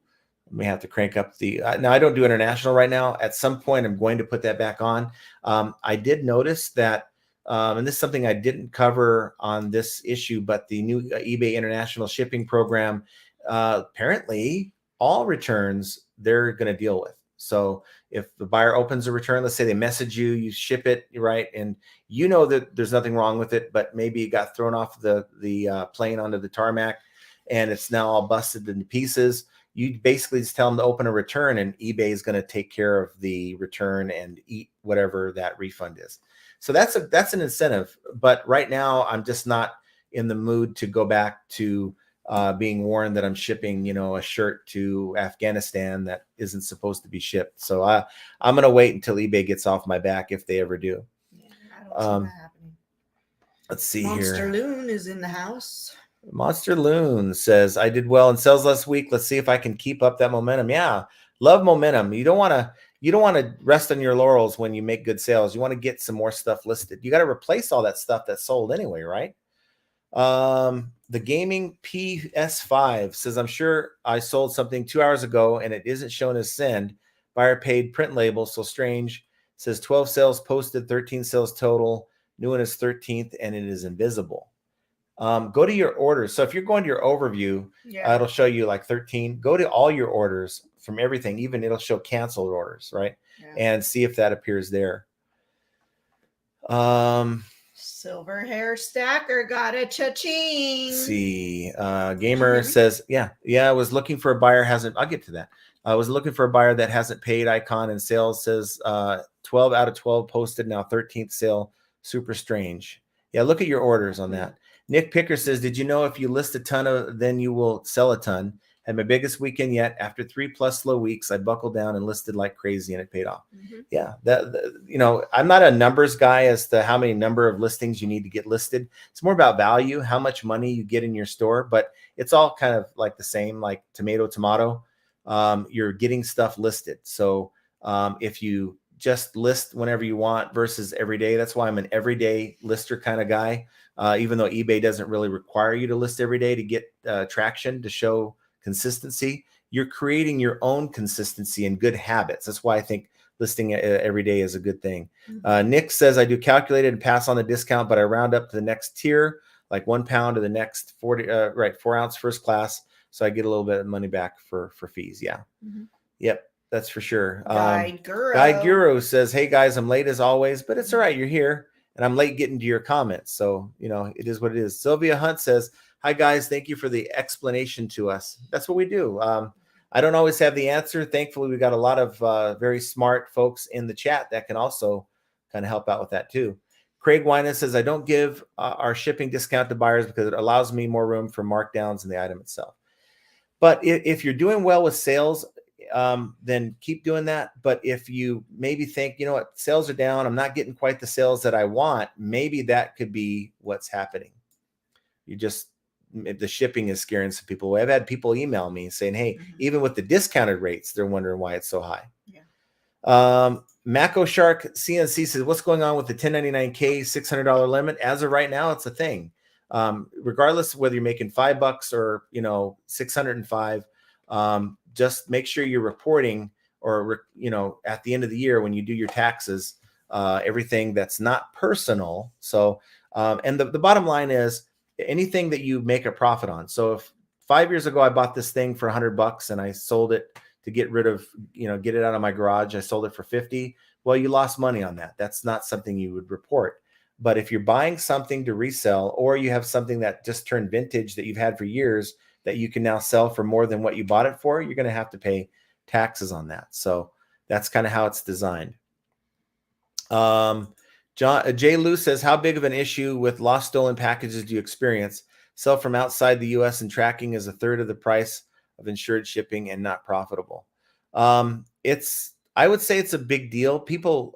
[SPEAKER 1] we have to crank up the now I don't do international right now. At some point, I'm going to put that back on. I did notice that, and this is something I didn't cover on this issue, but the new eBay international shipping program, apparently all returns they're going to deal with. So if the buyer opens a return, let's say they message you, you ship it, right? And you know that there's nothing wrong with it, but maybe it got thrown off the plane onto the tarmac and it's now all busted into pieces. You basically just tell them to open a return and eBay is going to take care of the return and eat whatever that refund is. So that's an incentive. But right now I'm just not in the mood to go back to being warned that I'm shipping, a shirt to Afghanistan that isn't supposed to be shipped. So I'm going to wait until eBay gets off my back if they ever do.
[SPEAKER 2] Yeah, I don't see that happening.
[SPEAKER 1] Let's see here.
[SPEAKER 2] Monster Loon is in the house.
[SPEAKER 1] Monster Loon says, I did well in sales last week. Let's see if I can keep up that momentum. Yeah, love momentum. You don't want to rest on your laurels when you make good sales. You want to get some more stuff listed. You got to replace all that stuff that's sold anyway, right? The Gaming PS5 says, I'm sure I sold something 2 hours ago and it isn't shown as send. Buyer paid print label. So strange. Says 12 sales posted, 13 sales total. New one is 13th and it is invisible. Go to your orders. So if you're going to your overview, it'll show you like 13. Go to all your orders from everything. Even it'll show canceled orders, right? Yeah. And see if that appears there.
[SPEAKER 2] Silver hair stacker got a cha-ching.
[SPEAKER 1] See, Gamer says, yeah, I was looking for a buyer. I'll get to that. I was looking for a buyer that hasn't paid. Icon and sales says 12 out of 12 posted. Now 13th sale. Super strange. Yeah, look at your orders on that. Nick Picker says, did you know if you list a ton then you will sell a ton? Had my biggest weekend yet. After 3+ slow weeks, I buckled down and listed like crazy and it paid off. Yeah. I'm not a numbers guy as to how many number of listings you need to get listed. It's more about value, how much money you get in your store, but it's all kind of like the same, like tomato. You're getting stuff listed. So if you just list whenever you want versus every day, that's why I'm an everyday lister kind of guy. Even though eBay doesn't really require you to list every day to get traction, to show consistency, you're creating your own consistency and good habits. That's why I think listing every day is a good thing. Nick says, I do calculated and pass on the discount, but I round up to the next tier, like 1 pound to the next 4 ounce first class. So I get a little bit of money back for fees. Yeah. Yep. That's for sure. Guy Guru says, hey guys, I'm late as always, but it's all right. You're here. And I'm late getting to your comments. So, it is what it is. Sylvia Hunt says, hi, guys. Thank you for the explanation to us. That's what we do. I don't always have the answer. Thankfully, we got a lot of very smart folks in the chat that can also kind of help out with that too. Craig Wynan says, I don't give our shipping discount to buyers because it allows me more room for markdowns in the item itself. But if you're doing well with sales, then keep doing that. But if you maybe think, you know what, sales are down, I'm not getting quite the sales that I want, maybe that could be what's happening. The shipping is scaring some people. I've had people email me saying, hey, even with the discounted rates, they're wondering why it's so high. Mako Shark CNC says, what's going on with the 1099K $600 limit? As of right now, it's a thing. Regardless of whether you're making $5 or, 605, just make sure you're reporting, or, at the end of the year, when you do your taxes, everything that's not personal. So, and the bottom line is anything that you make a profit on. So if 5 years ago, I bought this thing for $100 and I sold it to get rid of, get it out of my garage, I sold it for 50. Well, you lost money on that. That's not something you would report. But if you're buying something to resell, or you have something that just turned vintage that you've had for years that you can now sell for more than what you bought it for, you're going to have to pay taxes on that. So that's kind of how it's designed. Jay Lou says, how big of an issue with lost stolen packages do you experience? Sell from outside the U.S. and tracking is a third of the price of insured shipping and not profitable. I would say it's a big deal. People,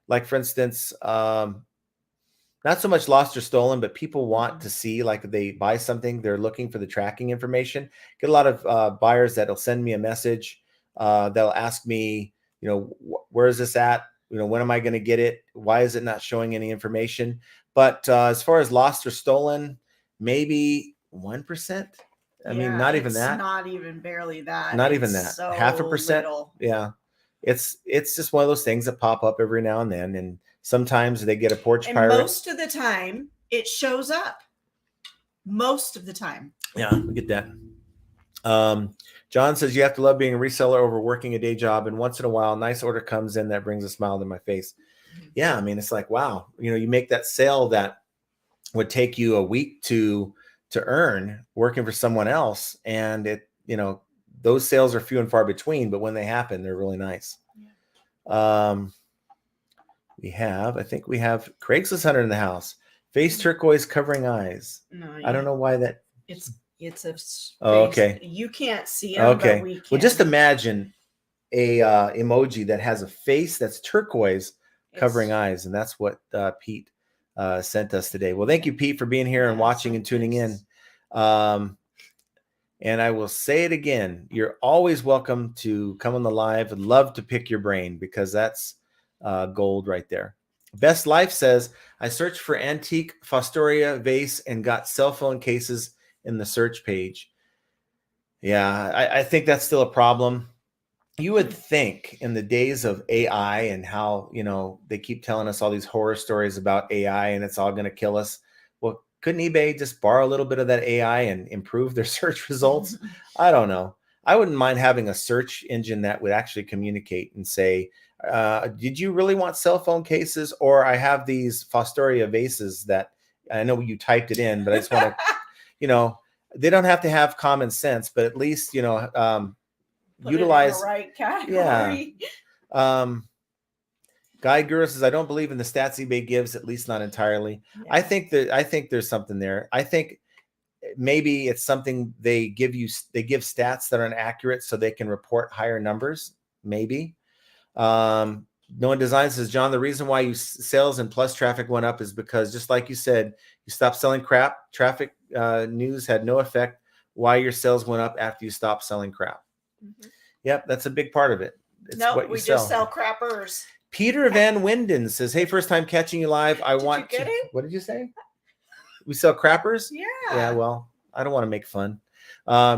[SPEAKER 1] like for instance, not so much lost or stolen, but people want to see, like if they buy something, they're looking for the tracking information. Get a lot of buyers that'll send me a message. They'll ask me, where is this at? When am I going to get it? Why is it not showing any information? But as far as lost or stolen, maybe 1%. I mean, not even that.
[SPEAKER 2] Not even barely that.
[SPEAKER 1] Not even that. So 0.5%. Little. Yeah. It's just one of those things that pop up every now and then. And sometimes they get a porch pirate.
[SPEAKER 2] Most of the time it shows up. Most of the time.
[SPEAKER 1] Yeah, we get that. John says, you have to love being a reseller over working a day job. And once in a while, a nice order comes in that brings a smile to my face. Yeah. I mean, it's like, wow, you make that sale that would take you a week to earn working for someone else. And those sales are few and far between, but when they happen, they're really nice. Yeah. I think we have Craigslist Hunter in the house. Face turquoise covering eyes. No, yeah. I don't know why that.
[SPEAKER 2] It's a.
[SPEAKER 1] Oh, okay.
[SPEAKER 2] You can't see them,
[SPEAKER 1] okay.
[SPEAKER 2] But we can.
[SPEAKER 1] Well, just imagine a emoji that has a face that's turquoise covering eyes, and that's what Pete sent us today. Well, thank you, Pete, for being here and watching and tuning in. And I will say it again. You're always welcome to come on the live. I'd love to pick your brain, because that's gold right there. Best Life says, I searched for antique Fostoria vase and got cell phone cases in the search page. Yeah, I think that's still a problem. You would think in the days of AI and how, they keep telling us all these horror stories about AI and it's all going to kill us. Well, couldn't eBay just borrow a little bit of that AI and improve their search results? I don't know. I wouldn't mind having a search engine that would actually communicate and say, did you really want cell phone cases? Or I have these Fostoria vases that I know you typed it in, but I just want to, they don't have to have common sense, but at least, utilize
[SPEAKER 2] the right category.
[SPEAKER 1] Yeah. Guy Guru says, I don't believe in the stats eBay gives, at least not entirely. Yeah. I think there's something there. I think maybe it's something they give stats that are inaccurate so they can report higher numbers. Maybe. No One Design says, John, the reason why sales and plus traffic went up is because, just like you said, you stopped selling crap. Traffic news had no effect. Why your sales went up after you stopped selling crap. Mm-hmm. Yep, that's a big part of it.
[SPEAKER 2] Nope, we just sell crappers.
[SPEAKER 1] Peter Van Winden says, hey, first time catching you live. What did you say? We sell crappers?
[SPEAKER 2] Yeah.
[SPEAKER 1] Yeah, well, I don't want to make fun.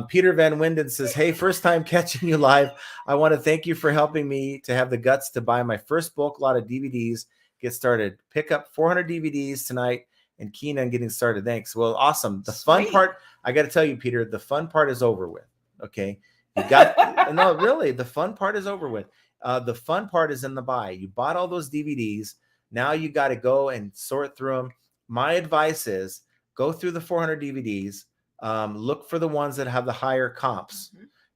[SPEAKER 1] Peter Van Winden says, hey, first time catching you live. I want to thank you for helping me to have the guts to buy my first bulk lot of DVDs. Get started. Pick up 400 DVDs tonight and keen on getting started. Thanks. Well, awesome. The fun part, I got to tell you, Peter, the fun part is over with. Okay. You got, no, really, the fun part is over with. The fun part is in the buy. You bought all those DVDs. Now you got to go and sort through them. My advice is go through the 400 DVDs. Look for the ones that have the higher comps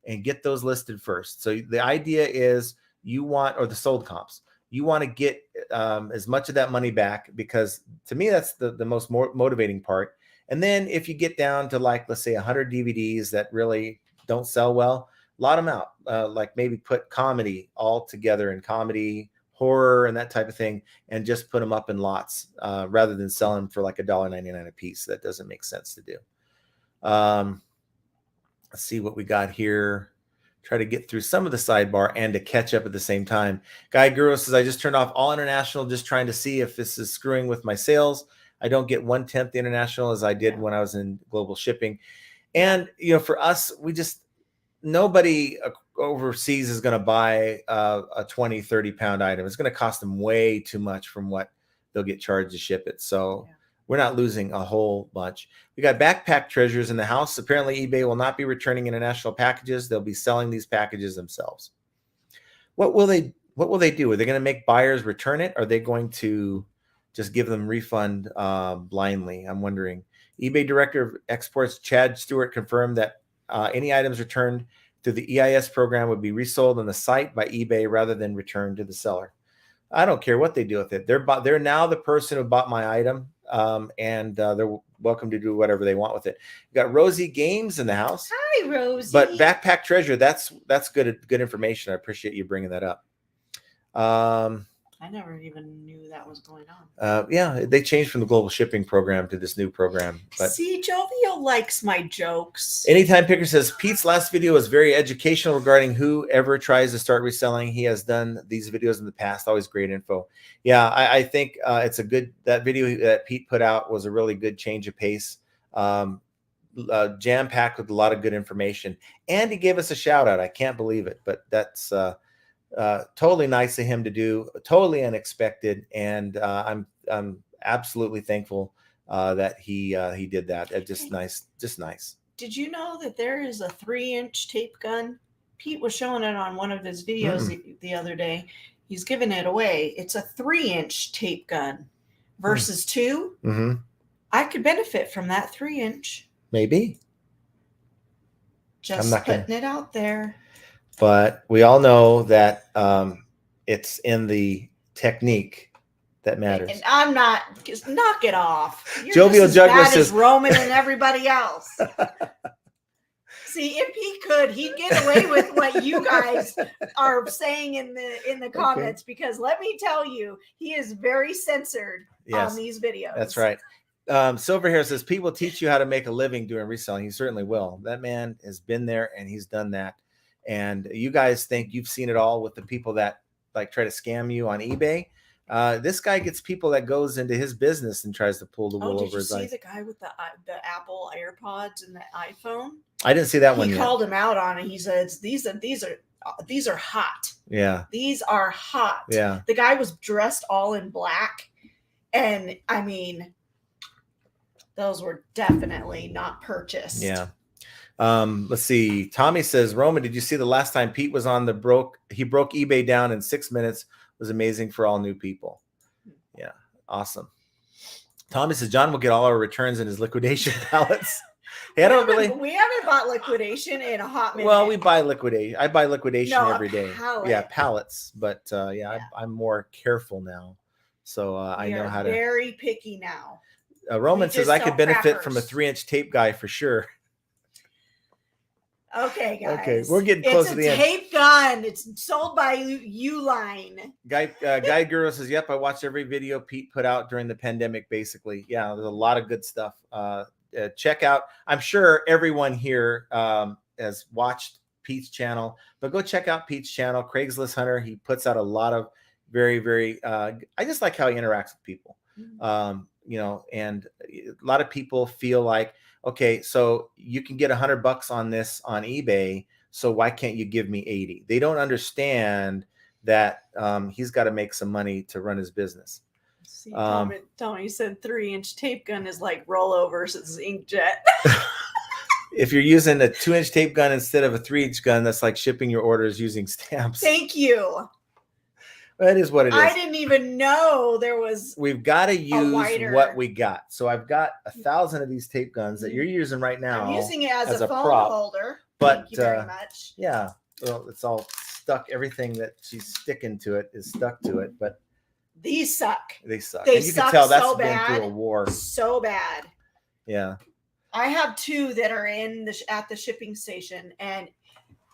[SPEAKER 1] and get those listed first. So the idea is or the sold comps, you want to get as much of that money back, because to me, that's the most motivating part. And then if you get down to, like, let's say 100 DVDs that really don't sell well, lot them out, like maybe put comedy all together in comedy, horror, and that type of thing, and just put them up in lots rather than selling them for like $1.99 a piece. That doesn't make sense to do. Let's see what we got here. Try to get through some of the sidebar and to catch up at the same time. Guy Guru says, I just turned off all international, just trying to see if this is screwing with my sales. I don't get 1/10 the international as I did when I was in global shipping. And, for us, nobody overseas is going to buy a 20, 30 pound item. It's going to cost them way too much from what they'll get charged to ship it. So we're not losing a whole bunch. We got backpack treasures in the house. Apparently eBay will not be returning international packages. They'll be selling these packages themselves. What will they do? Are they going to make buyers return it? Are they going to just give them refund blindly? I'm wondering. eBay Director of Exports Chad Stewart confirmed that any items returned through the EIS program would be resold on the site by eBay rather than returned to the seller. I don't care what they do with it. They're now the person who bought my item, and they're welcome to do whatever they want with it. We got Rosie Games in the house.
[SPEAKER 2] Hi, Rosie.
[SPEAKER 1] But backpack treasure, that's good information. I appreciate you bringing that up.
[SPEAKER 2] I never even knew that was going on.
[SPEAKER 1] Yeah, they changed from the global shipping program to this new program. But
[SPEAKER 2] see, Jovial likes my jokes.
[SPEAKER 1] Anytime Picker says, Pete's last video was very educational regarding whoever tries to start reselling. He has done these videos in the past. Always great info. Yeah, I think it's that video that Pete put out was a really good change of pace. Jam-packed with a lot of good information. And he gave us a shout out. I can't believe it, but that's totally nice of him to do, totally unexpected, and I'm absolutely thankful that he did that. Just nice.
[SPEAKER 2] Did you know that there is a 3-inch tape gun? Pete was showing it on one of his videos the other day. He's giving it away. It's a 3-inch tape gun versus 2.
[SPEAKER 1] Mm-hmm.
[SPEAKER 2] I could benefit from that 3-inch.
[SPEAKER 1] Maybe.
[SPEAKER 2] Just putting it out there.
[SPEAKER 1] But we all know that it's in the technique that matters.
[SPEAKER 2] And I'm not. Just knock it off. You're
[SPEAKER 1] Jovial
[SPEAKER 2] just as
[SPEAKER 1] Juggler
[SPEAKER 2] bad
[SPEAKER 1] says
[SPEAKER 2] as Roman and everybody else. See, if he could, he'd get away with what you guys are saying in the comments. Because let me tell you, he is very censored on these videos.
[SPEAKER 1] That's right. Silver Hair says, Pete will teach you how to make a living doing reselling. He certainly will. That man has been there and he's done that. And you guys think you've seen it all with the people that like try to scam you on eBay. This guy gets people that goes into his business and tries to pull the wool over his eyes.
[SPEAKER 2] Did you see the guy with the Apple AirPods and the iPhone?
[SPEAKER 1] I didn't see that one yet.
[SPEAKER 2] He called him out on it. He says these are hot.
[SPEAKER 1] Yeah.
[SPEAKER 2] These are hot.
[SPEAKER 1] Yeah.
[SPEAKER 2] The guy was dressed all in black, and I mean, those were definitely not purchased.
[SPEAKER 1] Yeah. Let's see. Tommy says, Roman, did you see the last time Pete was on he broke eBay down in 6 minutes? It was amazing for all new people. Yeah. Awesome. Tommy says, John will get all our returns in his liquidation pallets. Hey,
[SPEAKER 2] we haven't bought liquidation in a hot minute.
[SPEAKER 1] Well, we buy liquidation. I buy liquidation every day.
[SPEAKER 2] Pallet.
[SPEAKER 1] Yeah, pallets. But I'm more careful now. So I know how to.
[SPEAKER 2] Very picky now.
[SPEAKER 1] Roman says I could benefit from a 3-inch tape guy for sure.
[SPEAKER 2] Okay, guys.
[SPEAKER 1] Okay, we're getting close to the end.
[SPEAKER 2] It's a tape gun. It's sold by Uline.
[SPEAKER 1] Guy Guru says, yep, I watched every video Pete put out during the pandemic, basically. Yeah, there's a lot of good stuff. Check out. I'm sure everyone here has watched Pete's channel, but go check out Pete's channel, Craigslist Hunter. He puts out a lot of very, very, I just like how he interacts with people. And a lot of people feel like, okay, so you can get $100 on this on eBay, so why can't you give me 80? They don't understand that he's got to make some money to run his business.
[SPEAKER 2] See, Tony said 3-inch tape gun is like rollo versus inkjet.
[SPEAKER 1] If you're using a 2-inch tape gun instead of a 3-inch gun, that's like shipping your orders using stamps.
[SPEAKER 2] Thank you.
[SPEAKER 1] That is what it is.
[SPEAKER 2] I didn't even know there was.
[SPEAKER 1] We've got to use what we got. So I've got 1,000 of these tape guns that you're using right now.
[SPEAKER 2] I'm using it as a phone
[SPEAKER 1] prop
[SPEAKER 2] holder.
[SPEAKER 1] But
[SPEAKER 2] thank you very much.
[SPEAKER 1] Yeah, well, it's all stuck. Everything that she's sticking to it is stuck to it. But
[SPEAKER 2] these suck.
[SPEAKER 1] They suck.
[SPEAKER 2] They
[SPEAKER 1] and you
[SPEAKER 2] suck
[SPEAKER 1] can tell that's
[SPEAKER 2] so
[SPEAKER 1] been
[SPEAKER 2] bad.
[SPEAKER 1] through a war.
[SPEAKER 2] So bad.
[SPEAKER 1] Yeah.
[SPEAKER 2] I have 2 that are at the shipping station, and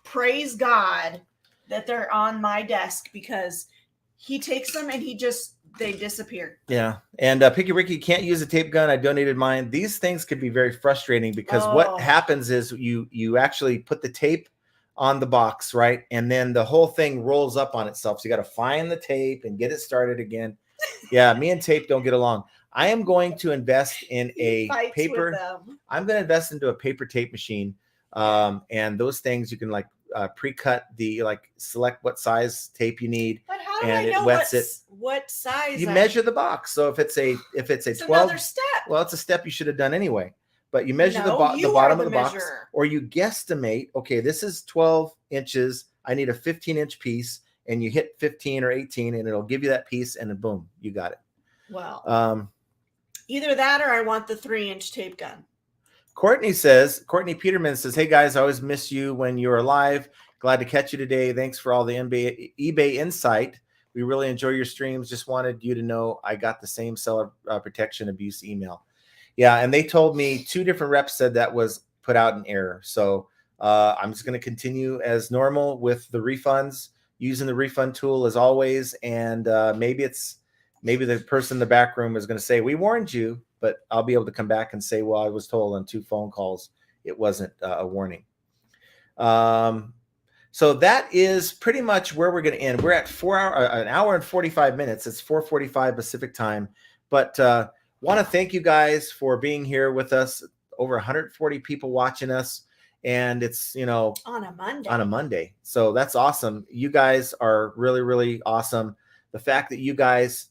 [SPEAKER 2] praise God that they're on my desk, because he takes them and they disappear.
[SPEAKER 1] Yeah. And Picky Ricky, can't use a tape gun. I donated mine. These things could be very frustrating because what happens is you actually put the tape on the box, right? And then the whole thing rolls up on itself. So you got to find the tape and get it started again. Yeah, me and tape don't get along. I am going to invest in a paper. I'm going to invest into a paper tape machine. And those things you can like pre-cut select what size tape you need.
[SPEAKER 2] But how do I know what size?
[SPEAKER 1] You measure the box. So if it's a 12,
[SPEAKER 2] another step.
[SPEAKER 1] Well, it's a step you should have done anyway. But you measure the bottom of the box, or you guesstimate. Okay, this is 12 inches. I need a 15-inch piece, and you hit 15 or 18, and it'll give you that piece, and then boom, you got it.
[SPEAKER 2] Well, either that or I want the 3-inch tape gun.
[SPEAKER 1] Courtney Peterman says, "Hey guys, I always miss you when you're live. Glad to catch you today. Thanks for all the eBay insight. We really enjoy your streams. Just wanted you to know I got the same seller protection abuse email." Yeah, and they told me 2 different reps said that was put out in error. So I'm just going to continue as normal with the refunds, using the refund tool as always. And maybe the person in the back room is going to say, "We warned you," but I'll be able to come back and say, "Well, I was told on 2 phone calls it wasn't a warning." So that is pretty much where we're going to end. We're at an hour and 45 minutes. It's 4:45 Pacific time. But want to thank you guys for being here with us. Over 140 people watching us. And it's, on a Monday. So that's awesome. You guys are really, really awesome. The fact that you guys,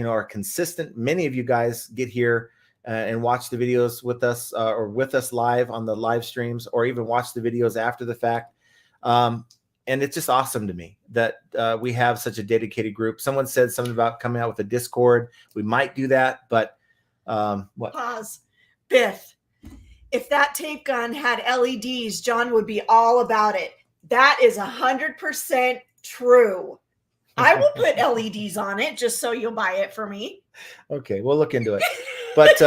[SPEAKER 1] are consistent. Many of you guys get here and watch the videos with us or with us live on the live streams, or even watch the videos after the fact. And it's just awesome to me that we have such a dedicated group. Someone said something about coming out with a Discord. We might do that, but what?
[SPEAKER 2] Pause. Biff, if that tape gun had LEDs, John would be all about it. That is 100% true. I will put LEDs on it just so you'll buy it for me.
[SPEAKER 1] Okay, we'll look into it. But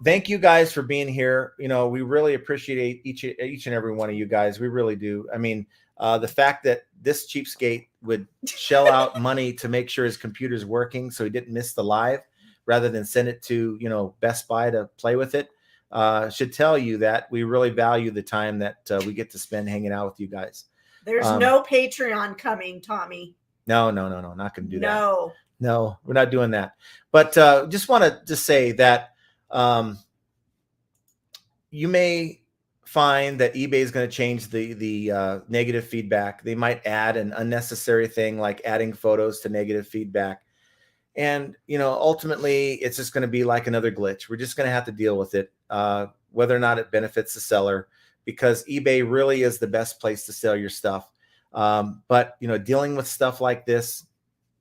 [SPEAKER 1] thank you guys for being here. We really appreciate each and every one of you guys. We really do. I mean, the fact that this cheapskate would shell out money to make sure his computer's working so he didn't miss the live, rather than send it to Best Buy to play with it, should tell you that we really value the time that we get to spend hanging out with you guys.
[SPEAKER 2] There's no Patreon coming, Tommy.
[SPEAKER 1] No, not going to do that.
[SPEAKER 2] No,
[SPEAKER 1] we're not doing that. But just want to say that you may find that eBay is going to change the negative feedback. They might add an unnecessary thing like adding photos to negative feedback. And, ultimately, it's just going to be like another glitch. We're just going to have to deal with it, whether or not it benefits the seller, because eBay really is the best place to sell your stuff. But, dealing with stuff like this,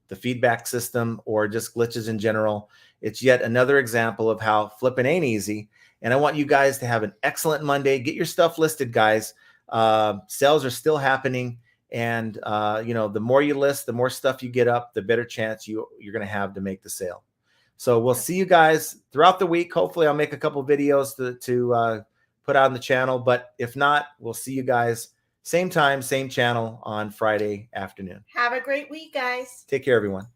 [SPEAKER 1] the feedback system, or just glitches in general, it's yet another example of how flipping ain't easy. And I want you guys to have an excellent Monday. Get your stuff listed, guys. Sales are still happening. And, the more you list, the more stuff you get up, the better chance you're going to have to make the sale. So we'll see you guys throughout the week. Hopefully I'll make a couple of videos to put out on the channel. But if not, we'll see you guys same time, same channel on Friday afternoon.
[SPEAKER 2] Have a great week, guys.
[SPEAKER 1] Take care, everyone.